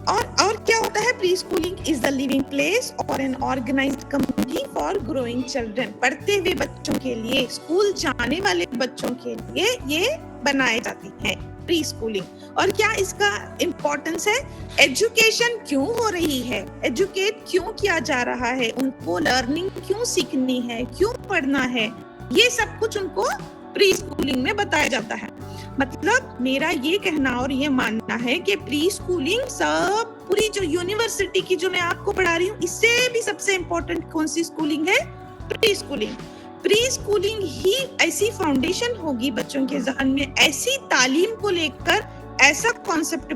और क्या होता है, pre schooling is the living place or an organised community for growing children. पढ़ते हुए बच्चों के लिए, स्कूल जाने वाले बच्चों के लिए ये बनाई जाती है प्री स्कूलिंग। और क्या इसका इम्पोर्टेंस है, एजुकेशन क्यों हो रही है, एजुकेट क्यों किया जा रहा है, उनको लर्निंग क्यों सीखनी है, क्यों पढ़ना है, ये सब कुछ उनको प्री स्कूलिंग में बताया जाता है। मतलब मेरा ये कहना और ये मानना है कि प्री स्कूलिंग सब पूरी जो यूनिवर्सिटी की जो मैं आपको पढ़ा रही हूँ, इससे भी सबसे इम्पोर्टेंट कौन सी स्कूलिंग है, प्री स्कूलिंग। प्री स्कूलिंग ही ऐसी फाउंडेशन होगी बच्चों के ज़हन में, ऐसी तालीम को लेकर ऐसा कॉन्सेप्ट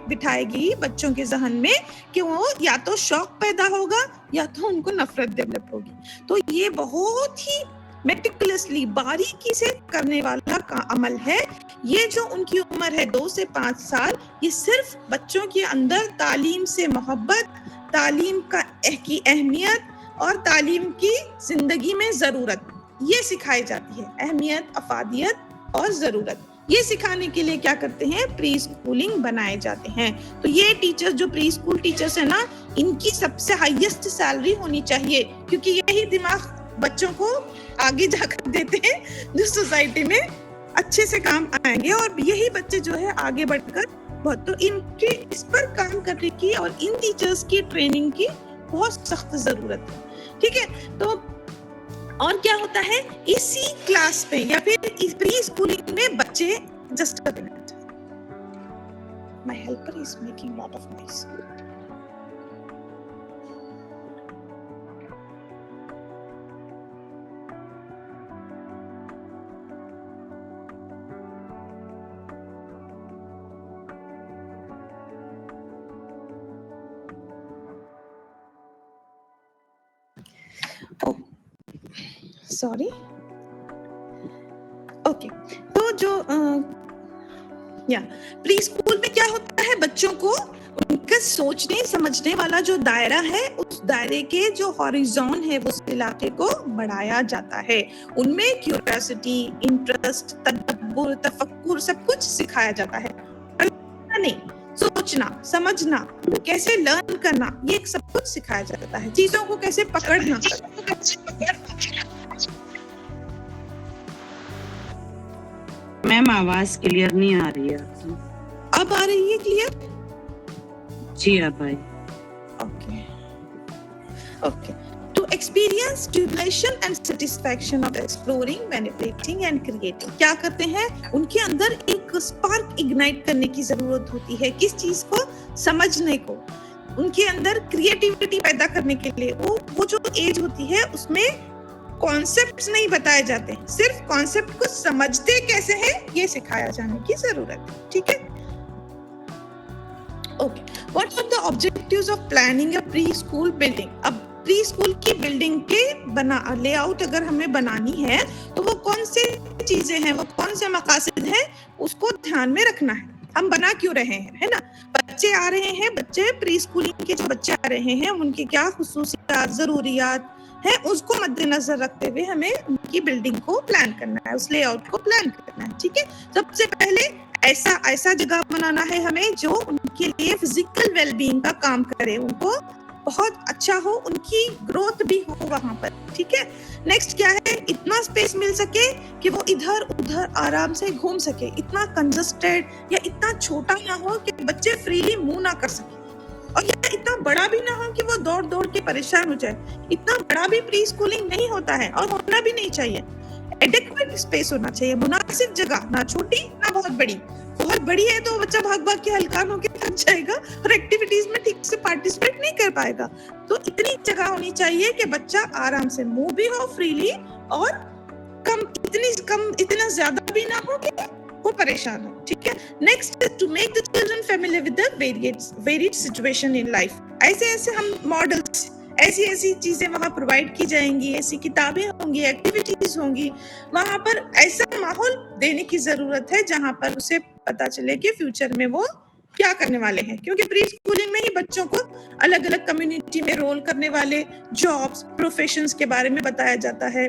बिठाएगी बच्चों के ज़हन में कि वो या तो शौक पैदा होगा या तो उनको नफरत डेवलप होगी। तो ये बहुत ही मेटिकुलसली, बारीकी से करने वाला का अमल है। ये जो उनकी उम्र है 2 से 5 साल, ये सिर्फ बच्चों के अंदर तालीम से मोहब्बत, तालीम की अहमियत और तालीम की जिंदगी में ज़रूरत, ये सिखाई जाती है। अहमियत, अफादियत और ज़रूरत, ये सिखाने के लिए क्या करते हैं, प्री स्कूलिंग बनाए जाते हैं। तो ये टीचर्स, जो प्री स्कूल टीचर्स है ना, इनकी सबसे हाईएस्ट सैलरी होनी चाहिए, क्योंकि यही दिमाग बच्चों को आगे जाकर देते हैं जो सोसाइटी में अच्छे से काम आएंगे। और यही बच्चे जो है आगे बढ़कर बहुत, तो इनकी इस पर काम करने की और इन टीचर्स की ट्रेनिंग की बहुत सख्त जरूरत है। ठीक है? तो और क्या होता है, इसी क्लास में या फिर इस प्री स्कूलिंग में बच्चे, just a minute, my helper is making lot of noise. Sorry, okay. तो जो प्री स्कूल में क्या होता है, बच्चों को उनका सोचने समझने वाला जो दायरा है, उस दायरे के जो हॉरिजॉन है, उस इलाके को बढ़ाया जाता है। उनमें क्यूरियोसिटी, इंटरेस्ट, तदब्बुर, तफक्कुर सब कुछ सिखाया जाता है। नहीं, सोचना, समझना, कैसे लर्न करना, ये सब कुछ सिखाया जाता है। चीजों को कैसे पकड़ना। मैम आवाज क्लियर नहीं आ रही है आपकी। अब आ रही है क्लियर? जी अब आई। Okay. To experience stimulation and satisfaction of exploring, manipulating and creating. क्या करते हैं? उनके अंदर एक स्पार्क इग्नाइट करने की जरूरत होती है। किस चीज को? समझने को। उनके अंदर क्रिएटिविटी पैदा करने के लिए वो जो एज होती है उसमें कॉन्सेप्ट्स नहीं बताए जाते, सिर्फ कॉन्सेप्ट को समझते कैसे हैं ये सिखाया जाने की जरूरत है। ठीक है? Okay. What are the objectives of planning a preschool building? अब प्री स्कूल की बिल्डिंग के लेआउट अगर हमें बनानी है तो वो कौन से चीजें हैं, वो कौन से मकासद हैं, उसको ध्यान में रखना है। हम बना क्यों रहे हैं, है ना? बच्चे आ रहे हैं, बच्चे प्री स्कूलिंग के जो बच्चे आ रहे हैं उनकी क्या खुसूसियात, जरूरियात है, उसको मद्देनजर रखते हुए हमें उनकी बिल्डिंग को प्लान करना है, उस लेआउट को प्लान करना है। ठीक है? सबसे पहले ऐसा जगह बनाना है हमें जो उनके लिए फिजिकल वेलबीइंग का काम करे, उनको बहुत अच्छा हो, उनकी ग्रोथ भी हो वहां पर। ठीक है? नेक्स्ट क्या है? इतना स्पेस मिल सके कि वो इधर उधर आराम से घूम सके, इतना कंजस्टेड या इतना छोटा ना हो कि बच्चे फ्रीली मूव ना कर सके, और या इतना बड़ा भी ना हो कि वो दौड़ दौड़ के परेशान हो जाए। इतना बड़ा भी प्री स्कूलिंग नहीं होता है और होना भी नहीं चाहिए। एडिक्वेट स्पेस होना चाहिए, मुनासिब जगह, ना छोटी ना बहुत बड़ी। बहुत बड़ी है तो बच्चा भाग भाग के हल्कान होकर थक जाएगा और एक्टिविटीज में ठीक से पार्टिसिपेट नहीं कर पाएगा। तो इतनी जगह होनी चाहिए कि बच्चा आराम से मूव भी हो फ्रीली, और इतना ज्यादा भी ना हो कि वो परेशान हो। ठीक है? Next, to make the children familiar with the varied situation in life. ऐसे हम मॉडल्स, ऐसी चीजें वहां प्रोवाइड की जाएंगी, ऐसी किताबें होंगी, एक्टिविटीज होंगी, वहां पर ऐसा माहौल देने की जरूरत है जहां पर उसे पता चले कि फ्यूचर में वो क्या करने वाले हैं। क्योंकि प्री स्कूलिंग में ही बच्चों को अलग अलग कम्युनिटी में रोल करने वाले जॉब्स, प्रोफेशंस के बारे में बताया जाता है,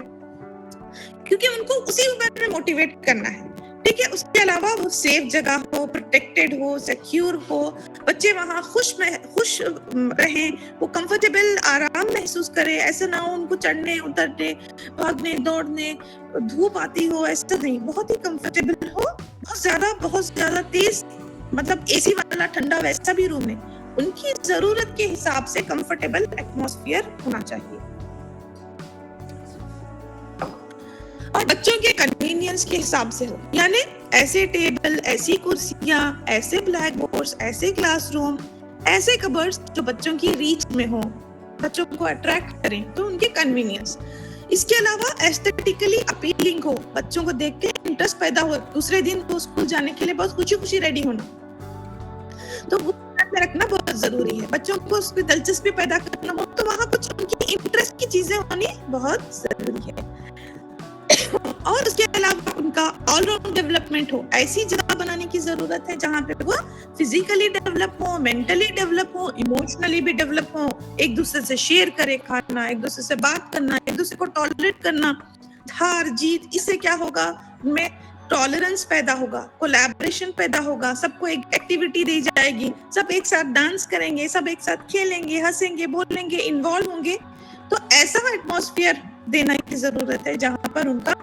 क्योंकि उनको उसी उम्र में मोटिवेट करना है। ठीक है? उसके अलावा वो सेफ जगह हो, प्रोटेक्टेड हो, सिक्योर हो, बच्चे वहां खुश रहें, वो कंफर्टेबल, आराम महसूस करें। ऐसा ना हो उनको चढ़ने उतरने, भागने दौड़ने, धूप आती हो, ऐसा नहीं, बहुत ही कंफर्टेबल हो। बहुत ज्यादा तेज, मतलब एसी वाला ठंडा वैसा भी रूम है, उनकी जरूरत के हिसाब से कंफर्टेबल एटमॉस्फेयर होना चाहिए, और बच्चों के कन्वीनियंस के हिसाब से हो। यानी ऐसे टेबल, ऐसी कुर्सियां, ऐसे ब्लैक बोर्ड्स, ऐसे क्लासरूम, ऐसे कबर्ड्स जो बच्चों की रीच में हो, बच्चों को अट्रैक्ट करें, तो उनके कन्वीनियंस। इसके अलावा एस्थेटिकली अपीलिंग हो, बच्चों को देख के इंटरेस्ट पैदा हो, दूसरे दिन को स्कूल जाने के लिए बहुत खुशी रेडी होना, तो वो ध्यान में रखना बहुत जरूरी है। बच्चों को उसमें दिलचस्पी पैदा करना हो तो वहाँ कुछ उनकी इंटरेस्ट की चीजें होनी बहुत जरूरी है। और उसके अलावा उनका ऑलराउंड डेवलपमेंट हो, ऐसी जगह बनाने की जरूरत है जहाँ पे वो फिजिकली डेवलप हो, मेंटली डेवलप हो, इमोशनली भी डेवलप हो, एक दूसरे से शेयर करे खाना, एक दूसरे से बात करना, एक दूसरे को टॉलरेट करना, हार जीत, इससे क्या होगा, उनमें टॉलरेंस पैदा होगा, कोलैबोरेशन पैदा होगा, सबको एक एक्टिविटी दी जाएगी, सब एक साथ डांस करेंगे, सब एक साथ खेलेंगे, हंसेंगे, बोलेंगे, इन्वॉल्व होंगे। तो ऐसा एटमॉस्फेयर देने की जरूरत है जहां पर उनका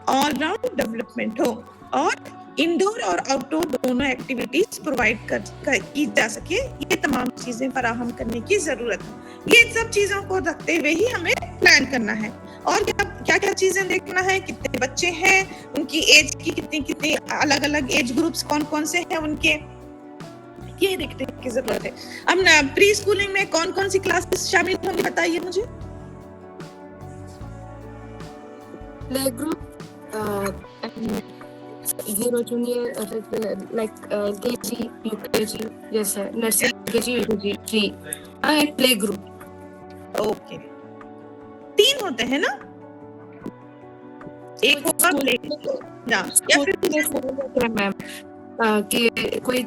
ऑल राउंड डेवलपमेंट हो, और इंडोर और आउटडोर दोनों एक्टिविटीज प्रोवाइड की जा सके। ये तमाम चीजें फराहम करने की जरूरत है। ये सब चीजों को रखते हुए ही हमें प्लान करना है। और क्या चीजें देखना है, कितने बच्चे हैं, उनकी एज की कितनी अलग अलग एज ग्रुप्स कौन से हैं उनके, ये देखने की जरूरत है। अब प्री स्कूलिंग में कौन सी क्लासेस शामिल होंगी, बताइए मुझे। Play group, zero junior, like KG, UKG, जैसे nursery, KG, UKG, 3 and play group। Okay, 3 होते हैं ना, एक होगा प्ले या फिर मैम कि कोई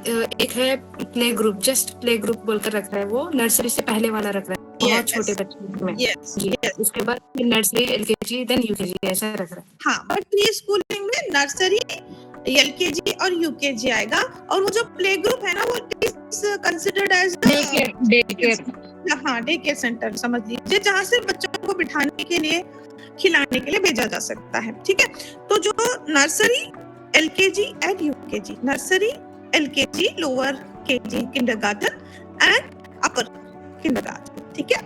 एक है play group, just play group बोलकर रख रहा है, वो नर्सरी से पहले वाला रख रहा है, बहुत छोटे बच्चे में। जी, उसके बाद नर्सरी, LKG, देन UKG, ऐसा रख रहा है। हाँ, बट प्री स्कूलिंग में नर्सरी LKG और UKG आएगा, और वो जो प्ले ग्रुप है ना वो कंसिडर्ड एज डे केयर हाँ डे केयर सेंटर समझ लीजिए, जहाँ से बच्चों को बिठाने के लिए खिलाने के लिए भेजा जा सकता है। ठीक है, तो जो nursery LKG and UKG, nursery LKG lower KG kindergarten and upper kindergarten, ठीक है,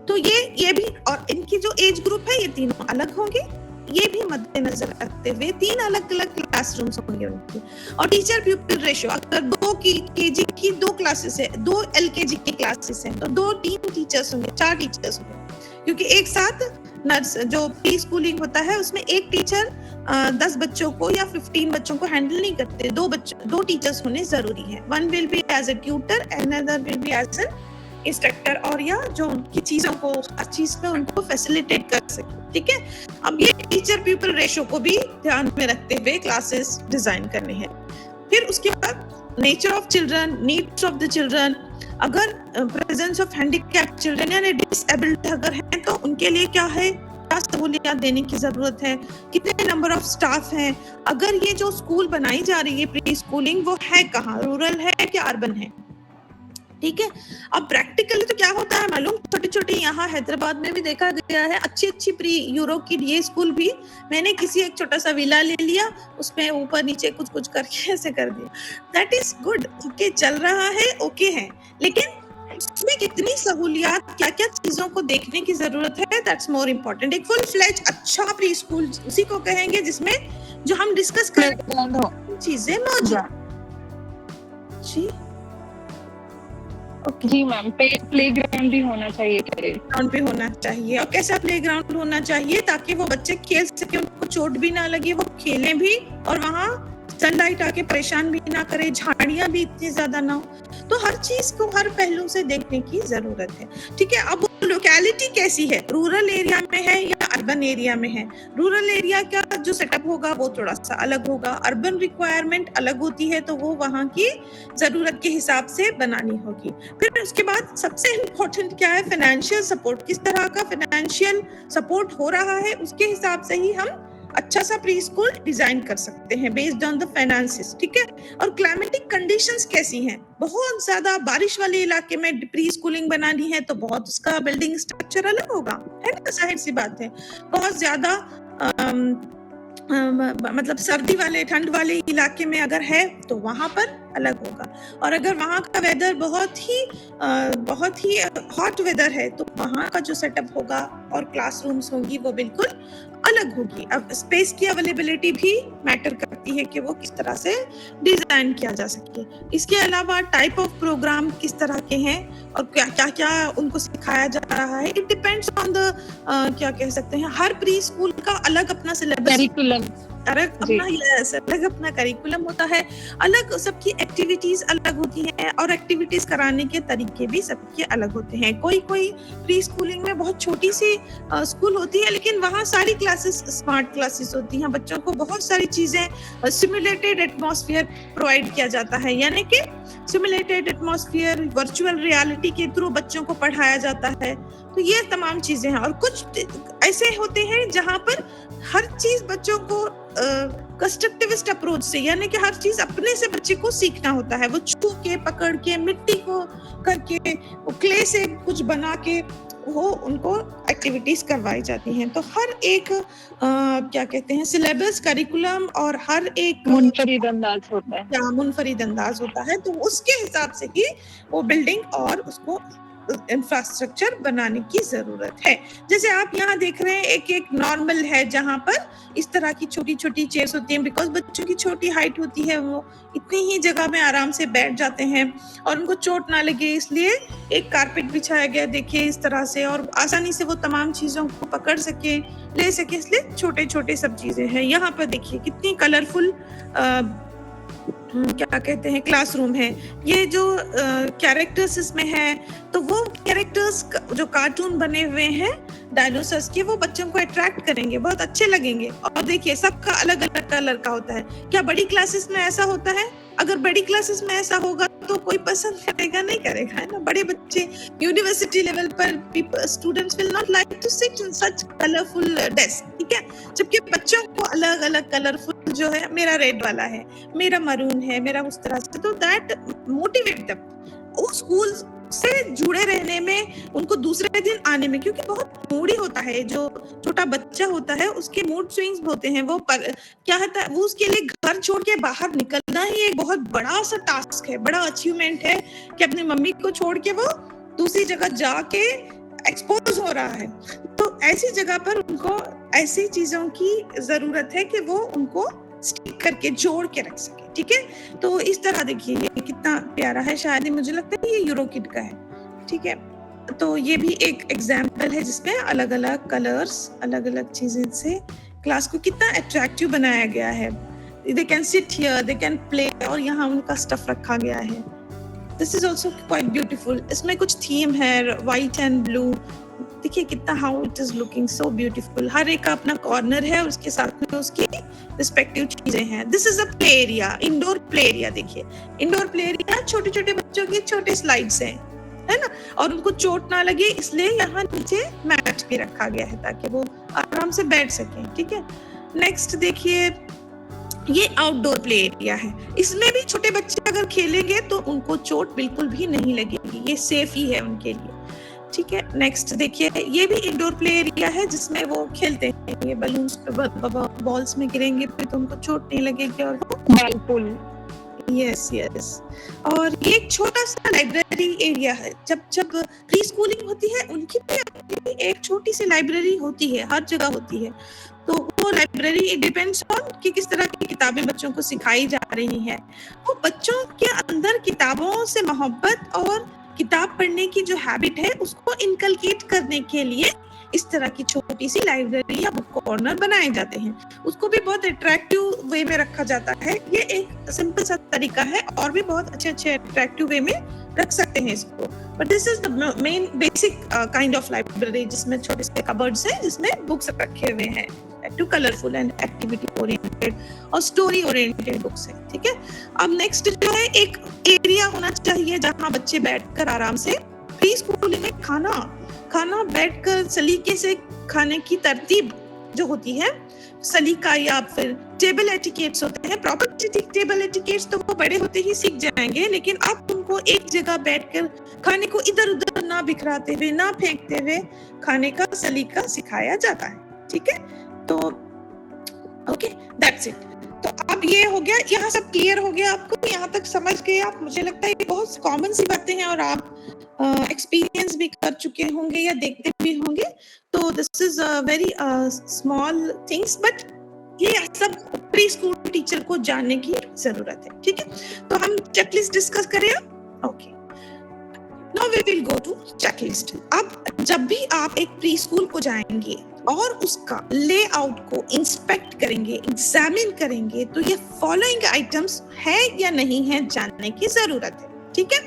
तो ये भी, और इनकी जो एज ग्रुप है ये तीनों अलग होंगे, ये भी मद्देनजर रखते हुए 3 अलग अलग क्लासरूम्स होंगे उनकी। और टीचर प्यूपिल रेशियो, अगर 2 KG की 2 क्लासेस है, 2 LKG की क्लासेस हैं, तो 2-3 टीचर्स होंगे, 4 टीचर्स होंगे, क्योंकि एक साथ नर्स जो प्री स्कूलिंग होता है उसमें एक टीचर 10 बच्चों को या 15 बच्चों को हैंडल नहीं करते, 2 टीचर्स होने जरूरी है। One will be as a tutor and other will be as an instructor, और या जो उनकी चीजों को हर चीज में उनको फैसिलिटेट कर सके। ठीक है, अब ये टीचर पीपल रेशियो को भी ध्यान में रखते हुए क्लासेस डिजाइन करने हैं। फिर उसके बाद nature of children, needs of the children, अगर प्रेजेंस ऑफ हैंडीकैप्ड चिल्ड्रन यानी डिसेबल्ड अगर हैं तो उनके लिए क्या है, क्या सहूलियत देने की जरूरत है, कितने नंबर ऑफ स्टाफ हैं, अगर ये जो स्कूल बनाई जा रही है प्री स्कूलिंग वो है कहाँ, रूरल है क्या अर्बन है। ठीक है, अब प्रैक्टिकली तो क्या होता है मालूम, छोटे छोटे यहाँ हैदराबाद में भी देखा गया है, अच्छी प्री यूरो की ये स्कूल भी मैंने किसी एक छोटा सा विला ले लिया, उसमें ऊपर नीचे कुछ करके ऐसे कर दिया, दैट इज गुड, ओके चल रहा है, ओके है, लेकिन इसमें कितनी सहूलियात, क्या क्या चीजों को देखने की जरूरत है, दैट्स मोर इम्पोर्टेंट। एक फुल फ्लेज अच्छा प्री स्कूल उसी को कहेंगे जिसमें जो हम डिस्कस कर चीजें मौजूद। जी ओके जी मैम, प्लेग्राउंड भी होना चाहिए, प्लेग्राउंड भी होना चाहिए, और कैसा प्लेग्राउंड होना चाहिए ताकि वो बच्चे खेल सके, उनको चोट भी ना लगे, वो खेलें भी, और वहाँ सनलाइट आके परेशान भी ना करे, झाड़ियां भी इतनी ज्यादा ना हो, तो हर चीज को हर पहलू से देखने की जरूरत है। ठीक है, अब लोकेलिटी कैसी है, रूरल एरिया में है या अर्बन एरिया में है। रूरल एरिया का जो सेटअप होगा वो थोड़ा सा अलग होगा, अर्बन रिक्वायरमेंट अलग होती है, तो वो वहाँ की जरूरत के हिसाब से बनानी होगी। फिर उसके बाद सबसे इम्पोर्टेंट क्या है, फाइनेंशियल सपोर्ट, किस तरह का फाइनेंशियल सपोर्ट हो रहा है उसके हिसाब से ही हम अच्छा सा प्री स्कूल डिजाइन कर सकते हैं बेस्ड ऑन द फाइनेंसेस। ठीक है, और क्लाइमेटिक कंडीशंस कैसी हैं, बहुत ज्यादा बारिश वाले इलाके में प्री स्कूलिंग बनानी है तो बहुत उसका बिल्डिंग स्ट्रक्चर अलग होगा, है ना, जाहिर सी बात है। बहुत ज्यादा मतलब सर्दी वाले ठंड वाले इलाके में अगर है तो वहां पर अलग होगा, और अगर वहां का वेदर बहुत ही हॉट वेदर है तो वहां का जो सेटअप होगा और क्लासरूम्स होंगी वो बिल्कुल अलग होगी। अब स्पेस की अवेलेबिलिटी भी मैटर करती है कि वो किस तरह से डिजाइन किया जा सके। इसके अलावा टाइप ऑफ प्रोग्राम किस तरह के हैं और क्या क्या उनको सिखाया जा रहा है, इट डिपेंड्स ऑन द क्या कह सकते हैं, हर प्री स्कूल का अलग अपना सिलेबस, करिकुलम अलग अपना करिकुलम होता है, अलग सबकी एक्टिविटीज अलग होती हैं, और एक्टिविटीज कराने के तरीके भी सबके अलग होते हैं। कोई प्री स्कूलिंग में बहुत छोटी सी स्कूल होती है लेकिन वहाँ सारी क्लासेस स्मार्ट क्लासेस होती हैं, बच्चों को बहुत सारी चीजें सिमुलेटेड एटमॉस्फेयर प्रोवाइड किया जाता है, यानी कि सिमुलेटेड एटमॉस्फेयर वर्चुअल रियलिटी के थ्रू बच्चों को पढ़ाया जाता है। तो ये तमाम चीजें हैं, और कुछ ऐसे होते हैं जहाँ पर हर चीज बच्चों को कंस्ट्रक्टिविस्ट अप्रोच से, यानी कि हर चीज अपने से बच्चे को सीखना होता है, वो छू के पकड़ के मिट्टी को करके वो क्ले से कुछ बना के वो उनको एक्टिविटीज करवाई जाती हैं। तो हर एक क्या कहते हैं सिलेबस करिकुलम और हर एक मुनफरिद अंदाज होता है, मुनफरिद अंदाज होता है, तो उसके हिसाब से ही वो बिल्डिंग और उसको इंफ्रास्ट्रक्चर बनाने की जरूरत है। जैसे आप यहाँ देख रहे हैं एक नॉर्मल है जहाँ पर इस तरह की छोटी छोटी चेयर्स होती हैं, बिकॉज बच्चों की छोटी हाइट होती है, वो इतनी ही जगह में आराम से बैठ जाते हैं और उनको चोट ना लगे, इसलिए एक कारपेट बिछाया गया देखिए इस तरह से, और आसानी से वो तमाम चीजों को पकड़ सके ले सके, इसलिए छोटे छोटे सब चीजें हैं। यहाँ पर देखिए कितनी कलरफुल क्या कहते हैं क्लासरूम है। ये जो कैरेक्टर्स इसमें है तो वो कैरेक्टर्स जो कार्टून बने हुए हैं डायनासोर्स के, वो बच्चों को अट्रैक्ट करेंगे, बहुत अच्छे लगेंगे। और देखिए सबका अलग अलग कलर का होता है। क्या बड़ी क्लासेस में ऐसा होता है? अगर बड़ी क्लासेस में ऐसा होगा तो कोई पसंद करेगा नहीं करेगा, है ना। बड़े बच्चे यूनिवर्सिटी लेवल पर students will not like to sit in such colourful desk, ठीक है। जबकि बच्चों को अलग अलग कलरफुल जो है मेरा रेड वाला है, मेरा मरून है, मेरा उस तरह से, तो दैट मोटिवेट देम उस स्कूल से जुड़े रहने में, उनको दूसरे दिन आने में, क्योंकि बहुत मूडी होता है जो छोटा बच्चा होता है, उसके मूड स्विंग्स होते हैं, वो क्या होता है, वो उसके लिए घर छोड़ के बाहर निकलना ही एक बहुत बड़ा सा टास्क है, बड़ा अचीवमेंट है कि अपनी मम्मी को छोड़ के वो दूसरी जगह जाके एक्सपोज हो रहा है। तो ऐसी जगह पर उनको ऐसी चीजों की जरूरत है कि वो उनको स्टिक करके जोड़ के रख सके, ठीक है। तो इस तरह देखिए ये कितना प्यारा है, शायद ही मुझे लगता है ये यूरो किड का है, ठीक है। तो ये भी एक एग्जाम्पल है जिसमें अलग अलग कलर्स, अलग अलग चीजें से क्लास को कितना अट्रैक्टिव बनाया गया है। They can sit here, they can play, और यहाँ उनका स्टफ रखा गया है। This is also quite beautiful. इसमें कुछ थीम है, व्हाइट एंड ब्लू, देखिए कितना how it is looking so beautiful. हर एक का अपना कॉर्नर है, उसके साथ में उसकी रिस्पेक्टिव चीजें हैं। This is a play area, indoor play area. देखिए इंडोर प्ले एरिया, छोटे छोटे बच्चों के छोटे स्लाइड्स हैं, है ना, और उनको चोट ना लगे इसलिए यहाँ नीचे मैट भी रखा गया है ताकि वो आराम से बैठ सकें, ठीक है। नेक्स्ट देखिए ये आउटडोर प्ले एरिया है। इसमें भी छोटे बच्चे अगर खेलेंगे तो उनको चोट बिल्कुल भी नहीं लगेगी, ये सेफ ही है उनके लिए, ठीक है। नेक्स्ट देखिए ये भी इंडोर प्ले एरिया है जिसमें वो खेलते हैं, ये बलून्स पे बॉल्स में गिरेंगे फिर तो उनको चोट नहीं लगेगी, और वो बिल्कुल यस यस। और ये एक छोटा सा लाइब्रेरी एरिया है। जब प्री स्कूलिंग होती है उनकी भी एक छोटी सी लाइब्रेरी होती है, हर जगह होती है। तो वो लाइब्रेरी डिपेंड्स ऑन कि किस तरह की किताबें बच्चों को सिखाई जा रही हैं। वो बच्चों के अंदर किताबों से मोहब्बत और किताब पढ़ने की जो हैबिट है उसको इनकलकेट करने के लिए इस तरह की छोटी सी लाइब्रेरी या बुक कॉर्नर बनाए जाते हैं। उसको भी बहुत अट्रैक्टिव वे में रखा जाता है। ये एक सिंपल सा तरीका है, और भी बहुत अच्छे अट्रैक्टिव वे में रख सकते हैं इसको। But this is the main basic kind of library जिसमें छोटे से कबर्ड्स हैं जिसमें बुक्स रखे हुए हैं, too colourful and activity oriented और स्टोरी ओरिएंटेड बुक्स है, ठीक है। अब नेक्स्ट जो है एक एरिया होना चाहिए जहां बच्चे बैठकर आराम से प्री स्कूल में खाना बैठकर सलीके से खाने की तरतीब जो होती है, सलीका या फिर टेबल एटिकेट्स होते हैं। प्रॉपर टेबल एटिकेट्स तो वो बड़े होते ही सीख जाएंगे, लेकिन अब उनको एक जगह बैठकर खाने को इधर उधर ना बिखराते हुए, ना फेंकते हुए खाने का सलीका सिखाया जाता है, ठीक है। तो ओके दैट्स इट। तो अब ये हो गया, यहाँ सब क्लियर हो गया आपको, यहाँ तक समझ गए आप। मुझे लगता है ये बहुत कॉमन सी बातें हैं और आप एक्सपीरियंस भी कर चुके होंगे या देखते भी होंगे। तो this is very small things, but ये सब प्री स्कूल टीचर को जानने की जरूरत है, ठीक है। तो हम चेकलिस्ट डिस्कस करें अब। Okay, now we will go to checklist. अब जब भी आप एक प्री स्कूल को जाएंगे और उसका लेआउट को इंस्पेक्ट करेंगे, एग्जामिन करेंगे, तो ये फॉलोइंग आइटम्स है या नहीं है जानने की जरूरत है, ठीक है।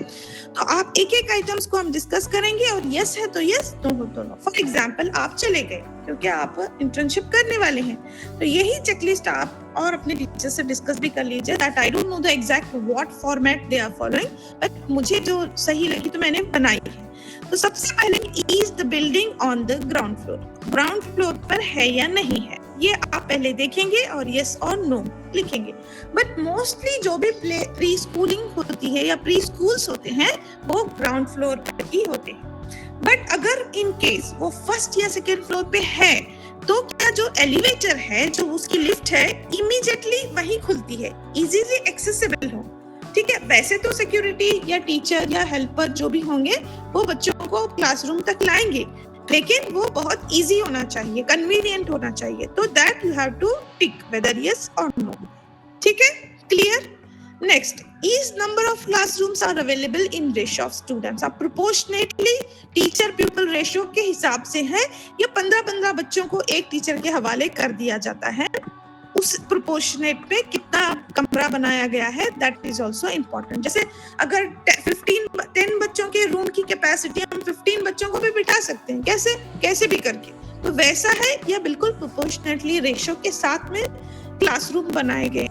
तो आप एक एक आइटम्स को हम डिस्कस करेंगे और यस है तो यस, नो हो तो नो। फॉर एग्जांपल आप चले गए क्योंकि आप इंटर्नशिप करने वाले हैं, तो यही चेकलिस्ट आप और अपने टीचर से डिस्कस भी कर लीजिए। That I don't know the exact what format they are following, but मुझे जो सही लगी तो मैंने बनाई है। तो सबसे पहले is the building on the ground floor, ground floor पर है या नहीं है, ये आप पहले देखेंगे और यस और नो लिखेंगे। बट मोस्टली जो भी प्री स्कूलिंग होती है या प्री स्कूल्स होते हैं वो ग्राउंड फ्लोर पर ही होते हैं। बट अगर इन केस वो फर्स्ट या सेकेंड फ्लोर पे है तो क्या जो एलिवेटर है, जो उसकी लिफ्ट है, इमीडिएटली वहीं खुलती है, इजीली एक्सेसिबल हो, ठीक है। वैसे तो सिक्योरिटी या टीचर या हेल्पर जो भी होंगे वो बच्चों को क्लासरूम तक लाएंगे, लेकिन वो बहुत इजी होना चाहिए, कन्वीनियंट होना चाहिए। तो that you have to tick whether yes और नो, ठीक है, clear. Next is number of classrooms are available in ratio of students. अब प्रोपोर्शनेटली टीचर पीपल रेशियो के हिसाब से है, या 15-15 बच्चों को एक टीचर के हवाले कर दिया जाता है। उस प्रोपोर्शनेट पे कितना कमरा बनाया गया है, दैट इज ऑल्सो इम्पोर्टेंट। जैसे अगर 10 बच्चों के रूम की कैपेसिटी, हम 15 बच्चों को भी बिठा सकते हैं, कैसे भी करके, तो वैसा है, या बिल्कुल प्रोपोर्शनेटली रेशियो के साथ में क्लासरूम बनाए गए,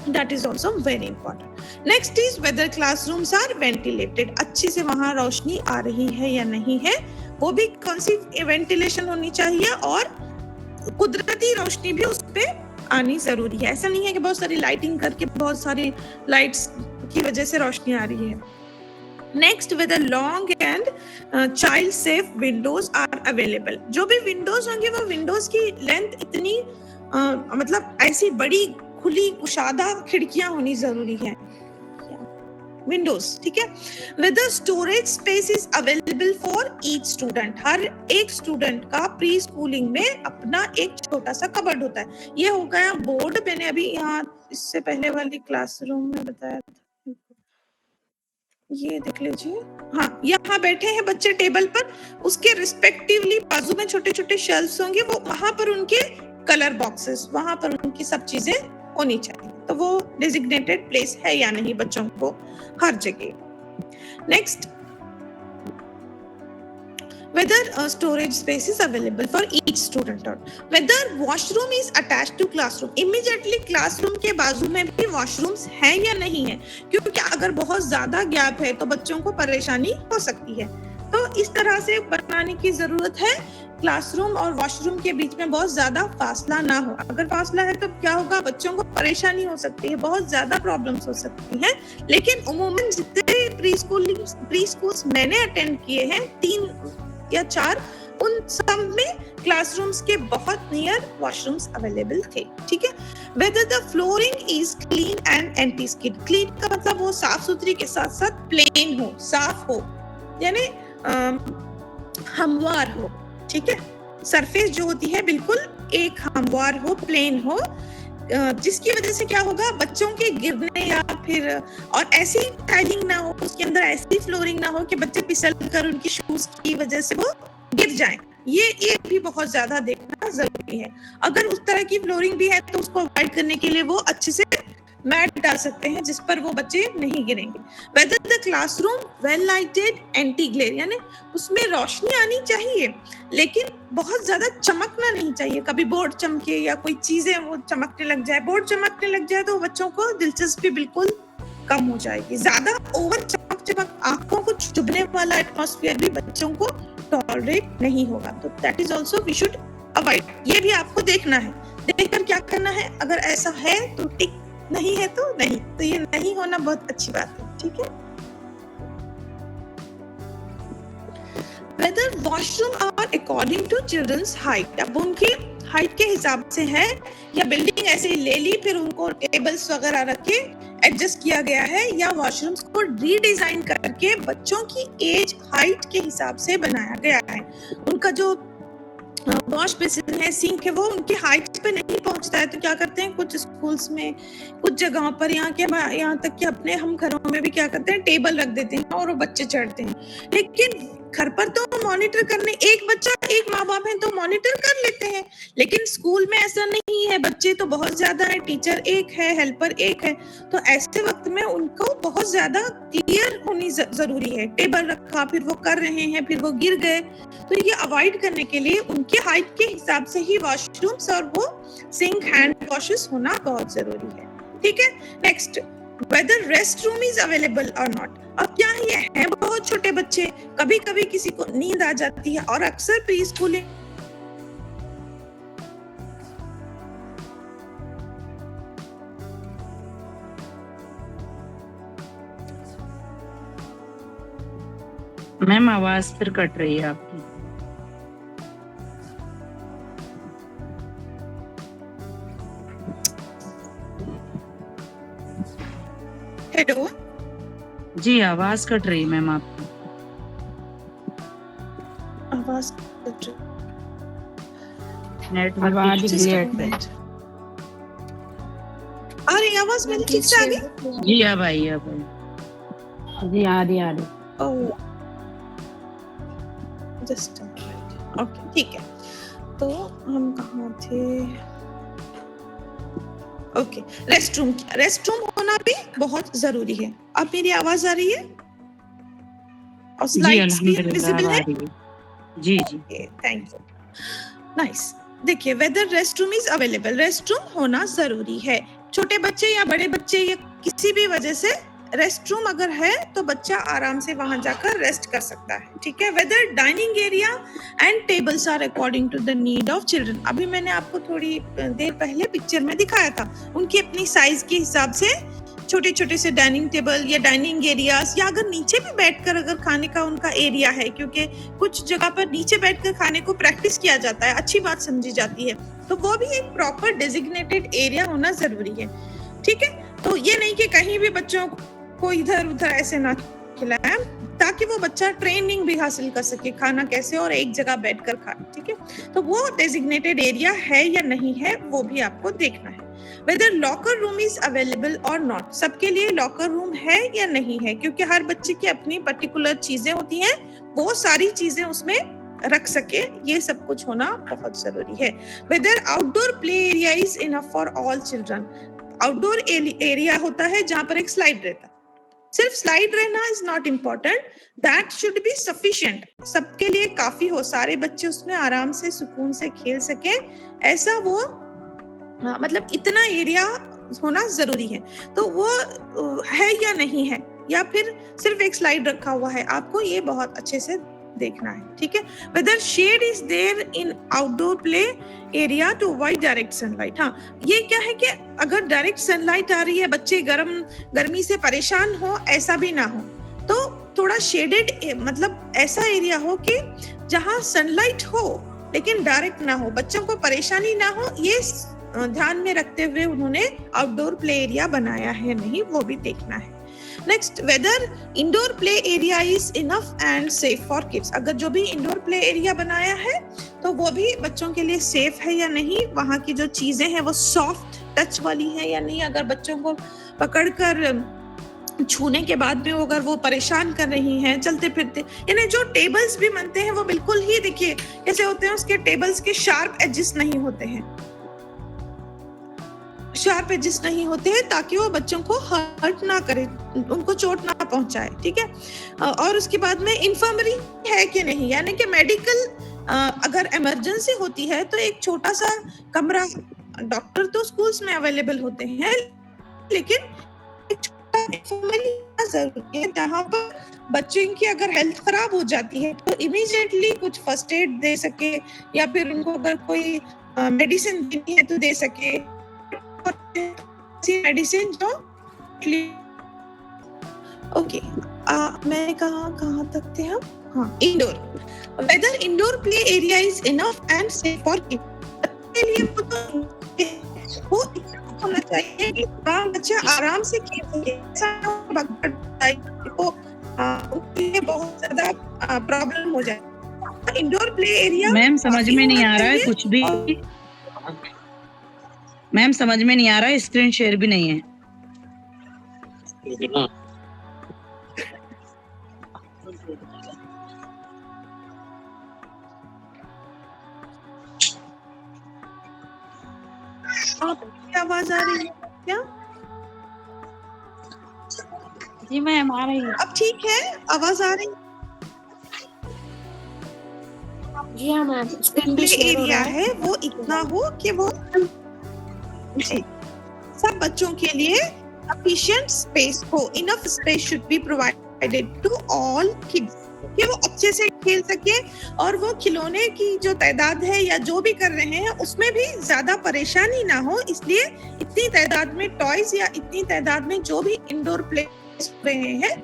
that is also very important. Next is whether classrooms are ventilated, अच्छी से वहां रोशनी आ रही है या नहीं है, वो भी कौन सी वेंटिलेशन होनी चाहिए, और कुदरती रोशनी भी उस पे आनी जरूरी है। ऐसा नहीं है कि बहुत सारी लाइटिंग करके बहुत सारी लाइट्स की वजह से रोशनी आ रही है। Next, with long and child safe windows are available. जो भी विंडोज होंगे वो विंडोज की लेंथ इतनी मतलब ऐसी बड़ी खुली कुशादा खिड़कियां होनी जरूरी है, विंडोज, ठीक है। Whether storage space is available for each student, हर एक स्टूडेंट का प्री स्कूलिंग में अपना एक छोटा सा कबर्ड होता है। ये हो गया बोर्ड, मैंने अभी यहाँ इससे पहले वाली क्लासरूम में बताया था, ये देख लीजिए। हाँ, यहाँ बैठे हैं बच्चे टेबल पर, उसके रिस्पेक्टिवली बाजू में छोटे छोटे शेल्फ्स होंगे, वो वहां पर उनके कलर बॉक्सेस, वहां पर उनकी सब चीजें होनी चाहिए। तो वो डेजिग्नेटेड प्लेस है या नहीं बच्चों को हर जगह। Next, whether a storage space is available for each student or whether washroom is attached to classroom, immediately classroom के बाजू में भी washrooms हैं या नहीं है, क्योंकि अगर बहुत ज्यादा गैप है तो बच्चों को परेशानी हो सकती है। तो इस तरह से बनाने की जरूरत है, क्लासरूम और वॉशरूम के बीच में बहुत ज्यादा फासला ना हो। अगर फासला है तो क्या होगा, बच्चों को परेशानी हो सकती है, बहुत ज्यादा प्रॉब्लम्स हो सकती हैं। लेकिन उमूमन जितने प्री स्कूल्स मैंने अटेंड किए हैं, 3 या 4, उन सब में क्लासरूम्स के बहुत नियर वॉशरूम्स अवेलेबल थे, ठीक है। Whether the flooring is clean and anti-skid, clean का मतलब वो साफ सुथरी के साथ साथ प्लेन हो, साफ हो, यानी हमवार हो, ठीक है। सरफेस जो होती है बिल्कुल एक हमवार हो, प्लेन हो, जिसकी वजह से क्या होगा, बच्चों के गिरने या फिर और ऐसी टाइलिंग ना हो, उसके अंदर ऐसी फ्लोरिंग ना हो कि बच्चे फिसल कर उनकी शूज की वजह से वो गिर जाएं। ये भी बहुत ज्यादा देखना जरूरी है। अगर उस तरह की फ्लोरिंग भी है तो उसको अवॉइड करने के लिए वो अच्छे से मैट डाल सकते हैं जिस पर वो बच्चे नहीं गिरेंगे। Whether the classroom well lighted, anti glare, यानी उसमें रोशनी आनी चाहिए लेकिन बहुत ज्यादा चमकना नहीं चाहिए। कभी बोर्ड चमके या कोई चीजें वो चमकने लग जाए, बोर्ड चमकने लग जाए तो बच्चों को दिलचस्पी बिल्कुल कम हो जाएगी। ज्यादा ओवर चमक आंखों को चुभने वाला एटमॉस्फेयर भी बच्चों को टॉलरेट नहीं होगा। तो that is also we should avoid. ये भी आपको देखना है, देखकर क्या करना है, अगर ऐसा है तो टिक, नहीं है तो नहीं। तो ये नहीं होना बहुत अच्छी बात है, ठीक है। Whether washroom are according to children's height, अब उनकी हाइट के हिसाब से है या बिल्डिंग ऐसे ही ले ली फिर उनको टेबल्स वगैरह रख के एडजस्ट किया गया है, या वॉशरूम्स को रीडिजाइन करके बच्चों की एज हाइट के हिसाब से बनाया गया है। उनका जो वॉश बेसिन है, सिंक है, वो उनकी हाइट पे नहीं पहुंचता है तो क्या करते हैं कुछ स्कूल्स में, कुछ जगहों पर, यहाँ तक कि अपने हम घरों में भी क्या करते हैं, टेबल रख देते हैं और वो बच्चे चढ़ते हैं। लेकिन घर पर तो मॉनिटर करने एक बच्चा, एक माँ बाप है तो मॉनिटर कर लेते हैं, लेकिन स्कूल में ऐसा नहीं है, बच्चे तो बहुत ज्यादा है, टीचर एक है, हेल्पर एक है। तो ऐसे वक्त में उनको बहुत ज्यादा क्लियर होनी जरूरी है। टेबल रखा, फिर वो कर रहे हैं, फिर वो गिर गए, तो ये अवॉइड करने के लिए उनके हाइट के हिसाब से ही वॉशरूम्स और वो सिंक, हैंड वॉशेस होना बहुत जरूरी है, ठीक है। Next, whether restroom is available or not। अब क्या ये है, बहुत छोटे बच्चे, कभी कभी किसी को नींद आ जाती है और अक्सर प्री स्कूलिंग मैम आवाज फिर कट रही है आपकी। हेलो जी, आवाज कट रही मैम आपकी। आवाज नेटवर्क आवाज इश्यू। क्लियर आ रही आवाज मेरी ठीक से आ रही? जी अब आई, अब आई। जी आ रही ओह, जस्ट ओके, ठीक है। तो हम कहाँ थे? ओके, रेस्टरूम होना भी बहुत जरूरी है। अब मेरी आवाज आ रही है और जी स्लाइड्स भी अल्हम्दुलिल्लाह विजिबल आ है? रही है। जी जी। Thank you, nice. देखिए, whether restroom is available, restroom होना जरूरी है। छोटे बच्चे या बड़े बच्चे या किसी भी वजह से रेस्ट रूम अगर है तो बच्चा आराम से वहां जाकर रेस्ट कर सकता है, ठीक है। Whether dining area and tables are according to the need of children. अभी मैंने आपको थोड़ी देर पहले पिक्चर में दिखाया था, उनकी अपनी साइज के हिसाब से छोटे छोटे से डाइनिंग टेबल या डाइनिंग एरियाज, या अगर नीचे भी बैठकर अगर खाने का उनका एरिया है, क्योंकि कुछ जगह पर नीचे बैठकर खाने को प्रैक्टिस किया जाता है, अच्छी बात समझी जाती है, तो वो भी एक प्रॉपर डेजिग्नेटेड एरिया होना जरूरी है, ठीक है। तो ये नहीं कि कहीं भी बच्चों को इधर उधर ऐसे ना खिलाएं, ताकि वो बच्चा ट्रेनिंग भी हासिल कर सके खाना कैसे और एक जगह बैठकर खाए, ठीक है। तो वो डेजिग्नेटेड एरिया है या नहीं है वो भी आपको देखना है। Whether locker room is available और नॉट, सबके लिए लॉकर रूम है या नहीं है, क्योंकि हर बच्चे की अपनी पर्टिकुलर चीजें होती हैं, वो सारी चीजें उसमें रख सके, ये सब कुछ होना बहुत जरूरी है। Whether outdoor play area is enough for all children, outdoor area होता है जहां पर एक स्लाइड रहता है, सिर्फ स्लाइड रहना is not important, that should be sufficient, सबके लिए काफी हो, सारे बच्चे उसमें आराम से सुकून से खेल सके, ऐसा वो मतलब इतना एरिया होना जरूरी है। तो वो है या नहीं है, या फिर सिर्फ एक स्लाइड रखा हुआ है, आपको ये बहुत अच्छे से देखना है, ठीक है। Whether shade is there in outdoor play area to avoid direct sunlight. हाँ, ये क्या है कि अगर डायरेक्ट सनलाइट आ रही है, बच्चे गर्मी से परेशान हो, ऐसा भी ना हो, तो थोड़ा शेडेड मतलब ऐसा एरिया हो कि जहां सनलाइट हो लेकिन डायरेक्ट ना हो, बच्चों को परेशानी ना हो, ये ध्यान में रखते हुए उन्होंने आउटडोर प्ले एरिया बनाया है नहीं, वो भी देखना है। Next, whether indoor play area is enough and safe for kids, अगर जो भी इंडोर प्ले एरिया बनाया है तो वो भी बच्चों के लिए सेफ है या नहीं, वहाँ की जो चीजें हैं वो सॉफ्ट टच वाली है या नहीं, अगर बच्चों को पकड़कर छूने के बाद में अगर वो परेशान कर रही हैं चलते फिरते, यानी जो टेबल्स भी बनते हैं वो बिल्कुल ही देखिए कैसे होते हैं, उसके टेबल्स के शार्प एजेस नहीं होते हैं, शार्प एजेस नहीं होते हैं, ताकि वो बच्चों को हर्ट ना करे, उनको चोट ना पहुंचाए, ठीक है। और उसके बाद में इंफर्मरी है कि नहीं, यानी कि मेडिकल अगर इमरजेंसी होती है तो एक छोटा सा कमरा, डॉक्टर तो स्कूल्स में अवेलेबल होते हैं, लेकिन एक छोटा इंफर्मरी जरूरी है, जहाँ पर बच्चे की अगर हेल्थ खराब हो जाती है तो इमीडिएटली कुछ फर्स्ट एड दे सके, या फिर उनको अगर कोई मेडिसिन देनी है तो दे सके, मेडिसिन जो ओके। मैं कहाँ तक थे हम? हाँ, indoor, whether indoor play area is enough and safe for kids, के लिए वो होना चाहिए कि बच्चा आराम से खेल सके, उनके लिए बहुत ज्यादा प्रॉब्लम हो जाए। इंडोर प्ले एरिया मैम समझ में नहीं आ रहा है कुछ भी, मैम समझ में नहीं आ रहा है, स्क्रीन शेयर भी नहीं है। आवाज आ रही है क्या? जी मैम आ रही है। अब ठीक है, आवाज आ रही है? जी हाँ मैम, स्क्रीन प्ले भी शेयर हो एरिया रहा है। है वो इतना हो कि वो जी सब बच्चों के लिए sufficient space हो, enough space should be provided to all kids, कि वो अच्छे से खेल सके और वो खिलौने की जो तादाद है या जो भी कर रहे हैं उसमें भी ज्यादा परेशानी ना हो, इसलिए इतनी तादाद में टॉयज या इतनी तादाद में जो भी इंडोर प्ले रहे हैं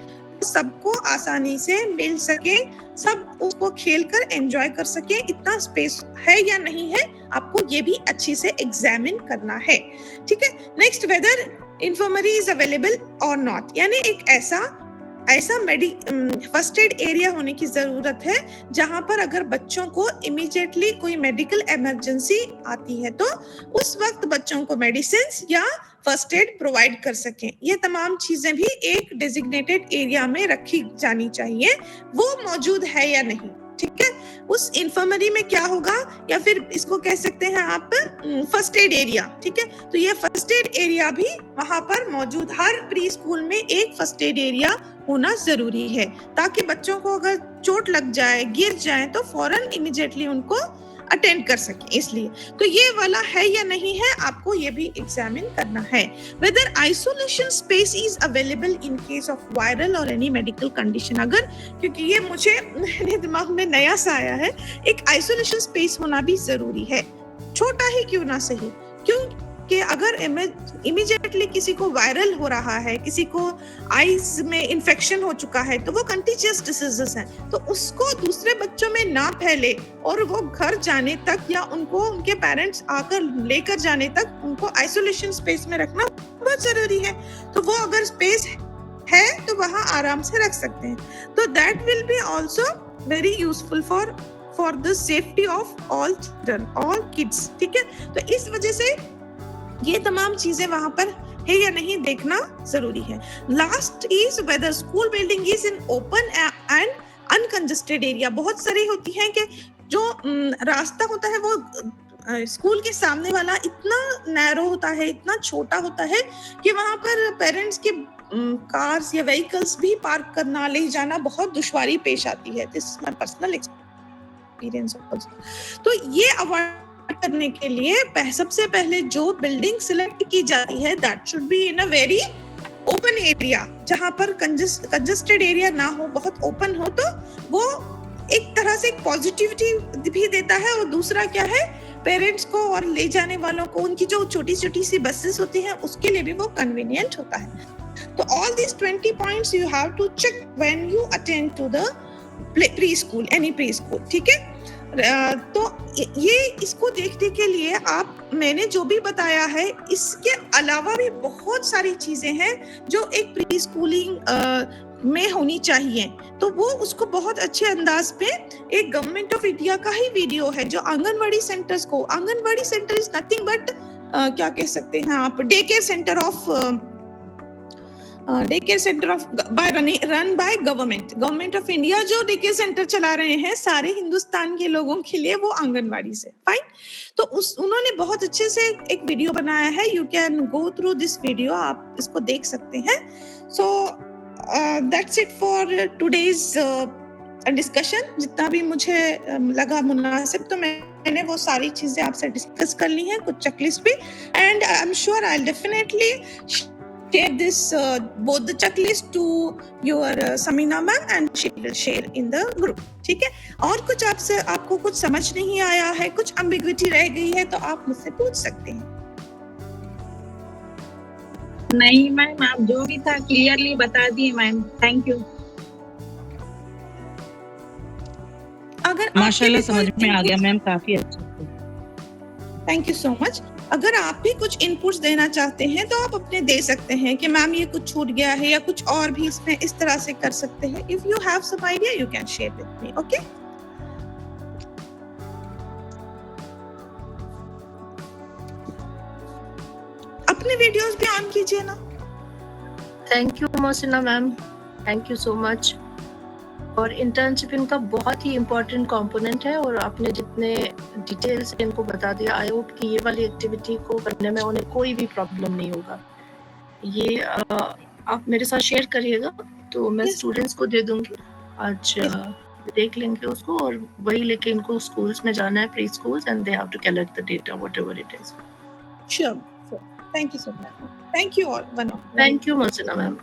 सबको आसानी से मिल सके, सब उसको खेलकर एंजॉय कर सके, इतना स्पेस है या नहीं है आपको ये भी अच्छे से एग्जामिन करना है, ठीक है। नेक्स्ट, वेदर इंफर्मरी इज अवेलेबल और नॉट, यानी एक ऐसा फर्स्ट एड एरिया होने की जरूरत है जहां पर अगर बच्चों को इमीडिएटली कोई मेडिकल इमरजेंसी आती है तो उस वक्त बच्चों को मेडिसिन या फर्स्ट एड प्रोवाइड कर सकें। ये तमाम चीजें भी एक डेजिग्नेटेड एरिया में रखी जानी चाहिए, वो मौजूद है या नहीं, ठीक है। उस इंफर्मरी में क्या होगा, या फिर इसको कह सकते हैं आप फर्स्ट एड एरिया, ठीक है। तो ये फर्स्ट एड एरिया भी वहां पर मौजूद, हर प्री स्कूल में एक फर्स्ट एड एरिया होना जरूरी है, ताकि बच्चों को अगर चोट लग जाए, गिर जाए तो फौरन इमीडिएटली उनको अटेंड कर सके, इसलिए तो ये वाला है या नहीं है आपको ये भी एग्जामिन करना है। Whether isolation space is available in case of viral और एनी मेडिकल कंडीशन, अगर, क्योंकि ये मेरे दिमाग में नया सा आया है, एक आइसोलेशन स्पेस होना भी जरूरी है, छोटा ही क्यों ना सही, क्योंकि अगर इमीडिएटली किसी को वायरल हो रहा है, किसी को आईज में इन्फेक्शन हो चुका है, तो वो कंटीजियस डिसीजेस हैं, तो उसको दूसरे बच्चों में ना फैले और वो घर जाने तक या उनको उनके पेरेंट्स आकर लेकर जाने तक उनको आइसोलेशन स्पेस में रखना बहुत जरूरी है। तो वो अगर स्पेस है तो वहां आराम से रख सकते हैं, तो that will be also very useful for the safety of all children, all kids, ठीक है। तो इस वजह से ये तमाम चीजें वहां पर है या नहीं देखना जरूरी है। Last is whether school building is in open and uncongested area. बहुत सारी होती हैं कि जो रास्ता होता है वो स्कूल के सामने वाला इतना नैरो होता है, इतना छोटा होता है कि वहां पर पेरेंट्स के कार्स या व्हीकल्स भी पार्क करना, ले जाना बहुत दुश्वारी पेश आती है। This is my personal experience also. तो ये अवॉइड करने के लिए सबसे पहले जो बिल्डिंग सिलेक्ट की जाती है that should be in a very open area, जहां पर कंजेस्टेड एरिया ना हो, बहुत ओपन हो, तो वो एक तरह से पॉजिटिविटी भी देता है। और दूसरा क्या है, पेरेंट्स को और ले जाने वालों को उनकी जो छोटी छोटी सी बसेस होती हैं उसके लिए भी वो कन्वीनियंट होता है। तो all this 20 points you have to check when you attend to the pre school, any pre school, ठीक है। तो ये इसको देखने के लिए मैंने जो भी बताया है, इसके अलावा भी बहुत सारी चीजें हैं जो एक प्री स्कूलिंग में होनी चाहिए। तो वो उसको बहुत अच्छे अंदाज पे एक गवर्नमेंट ऑफ इंडिया का ही वीडियो है जो आंगनवाड़ी सेंटर्स को, anganwadi centre is nothing but क्या कह सकते हैं आप, day care centre run by government of India, जो डे केयर सेंटर चला रहे हैं सारे हिंदुस्तान के लोगों के लिए, वो आंगनवाड़ी से, फाइन। तो उन्होंने बहुत अच्छे से एक वीडियो बनाया है, you can go through this video, आप इसको देख सकते हैं। So that's it for today's discussion. जितना भी मुझे लगा मुनासिब, तो मैंने वो सारी चीजें आपसे डिस्कस कर ली हैं, कुछ चेकलिस्ट भी, and I am sure I will definitely share this both the checklist to your Samina ma'am and she will share in the group, ठीक है। और कुछ आपको कुछ समझ नहीं आया है, कुछ ambiguity रह गई है, तो आप मुझसे पूछ सकते हैं। नहीं मैम, आप जो भी था क्लियरली बता दिए मैम, थैंक यू। अगर माशाल्लाह समझ में आ गया मैम, काफी अच्छा। Thank you so much. अगर आप भी कुछ इनपुट्स देना चाहते हैं तो आप अपने दे सकते हैं कि मैम ये कुछ छूट गया है या कुछ और भी इसमें इस तरह से कर सकते हैं। If you have some idea you can share with me, okay. अपने वीडियोस भी ऑन कीजिए ना। Thank you Mohsina ma'am, thank you so much. और इंटर्नशिप इनका बहुत ही इम्पोर्टेंट कंपोनेंट है, और आपने जितने डिटेल्स इनको बता दिया, आई होप कि ये वाली एक्टिविटी को करने में उन्हें कोई भी प्रॉब्लम नहीं होगा। ये आप मेरे साथ शेयर करिएगा, तो मैं स्टूडेंट्स को दे दूंगी, आज देख लेंगे उसको, और वही लेके इनको स्कूल्स में जाना है, pre schools, and they have to collect the data whatever it is. Sure, thank you so much, thank you all, thank you Mohsina ma'am.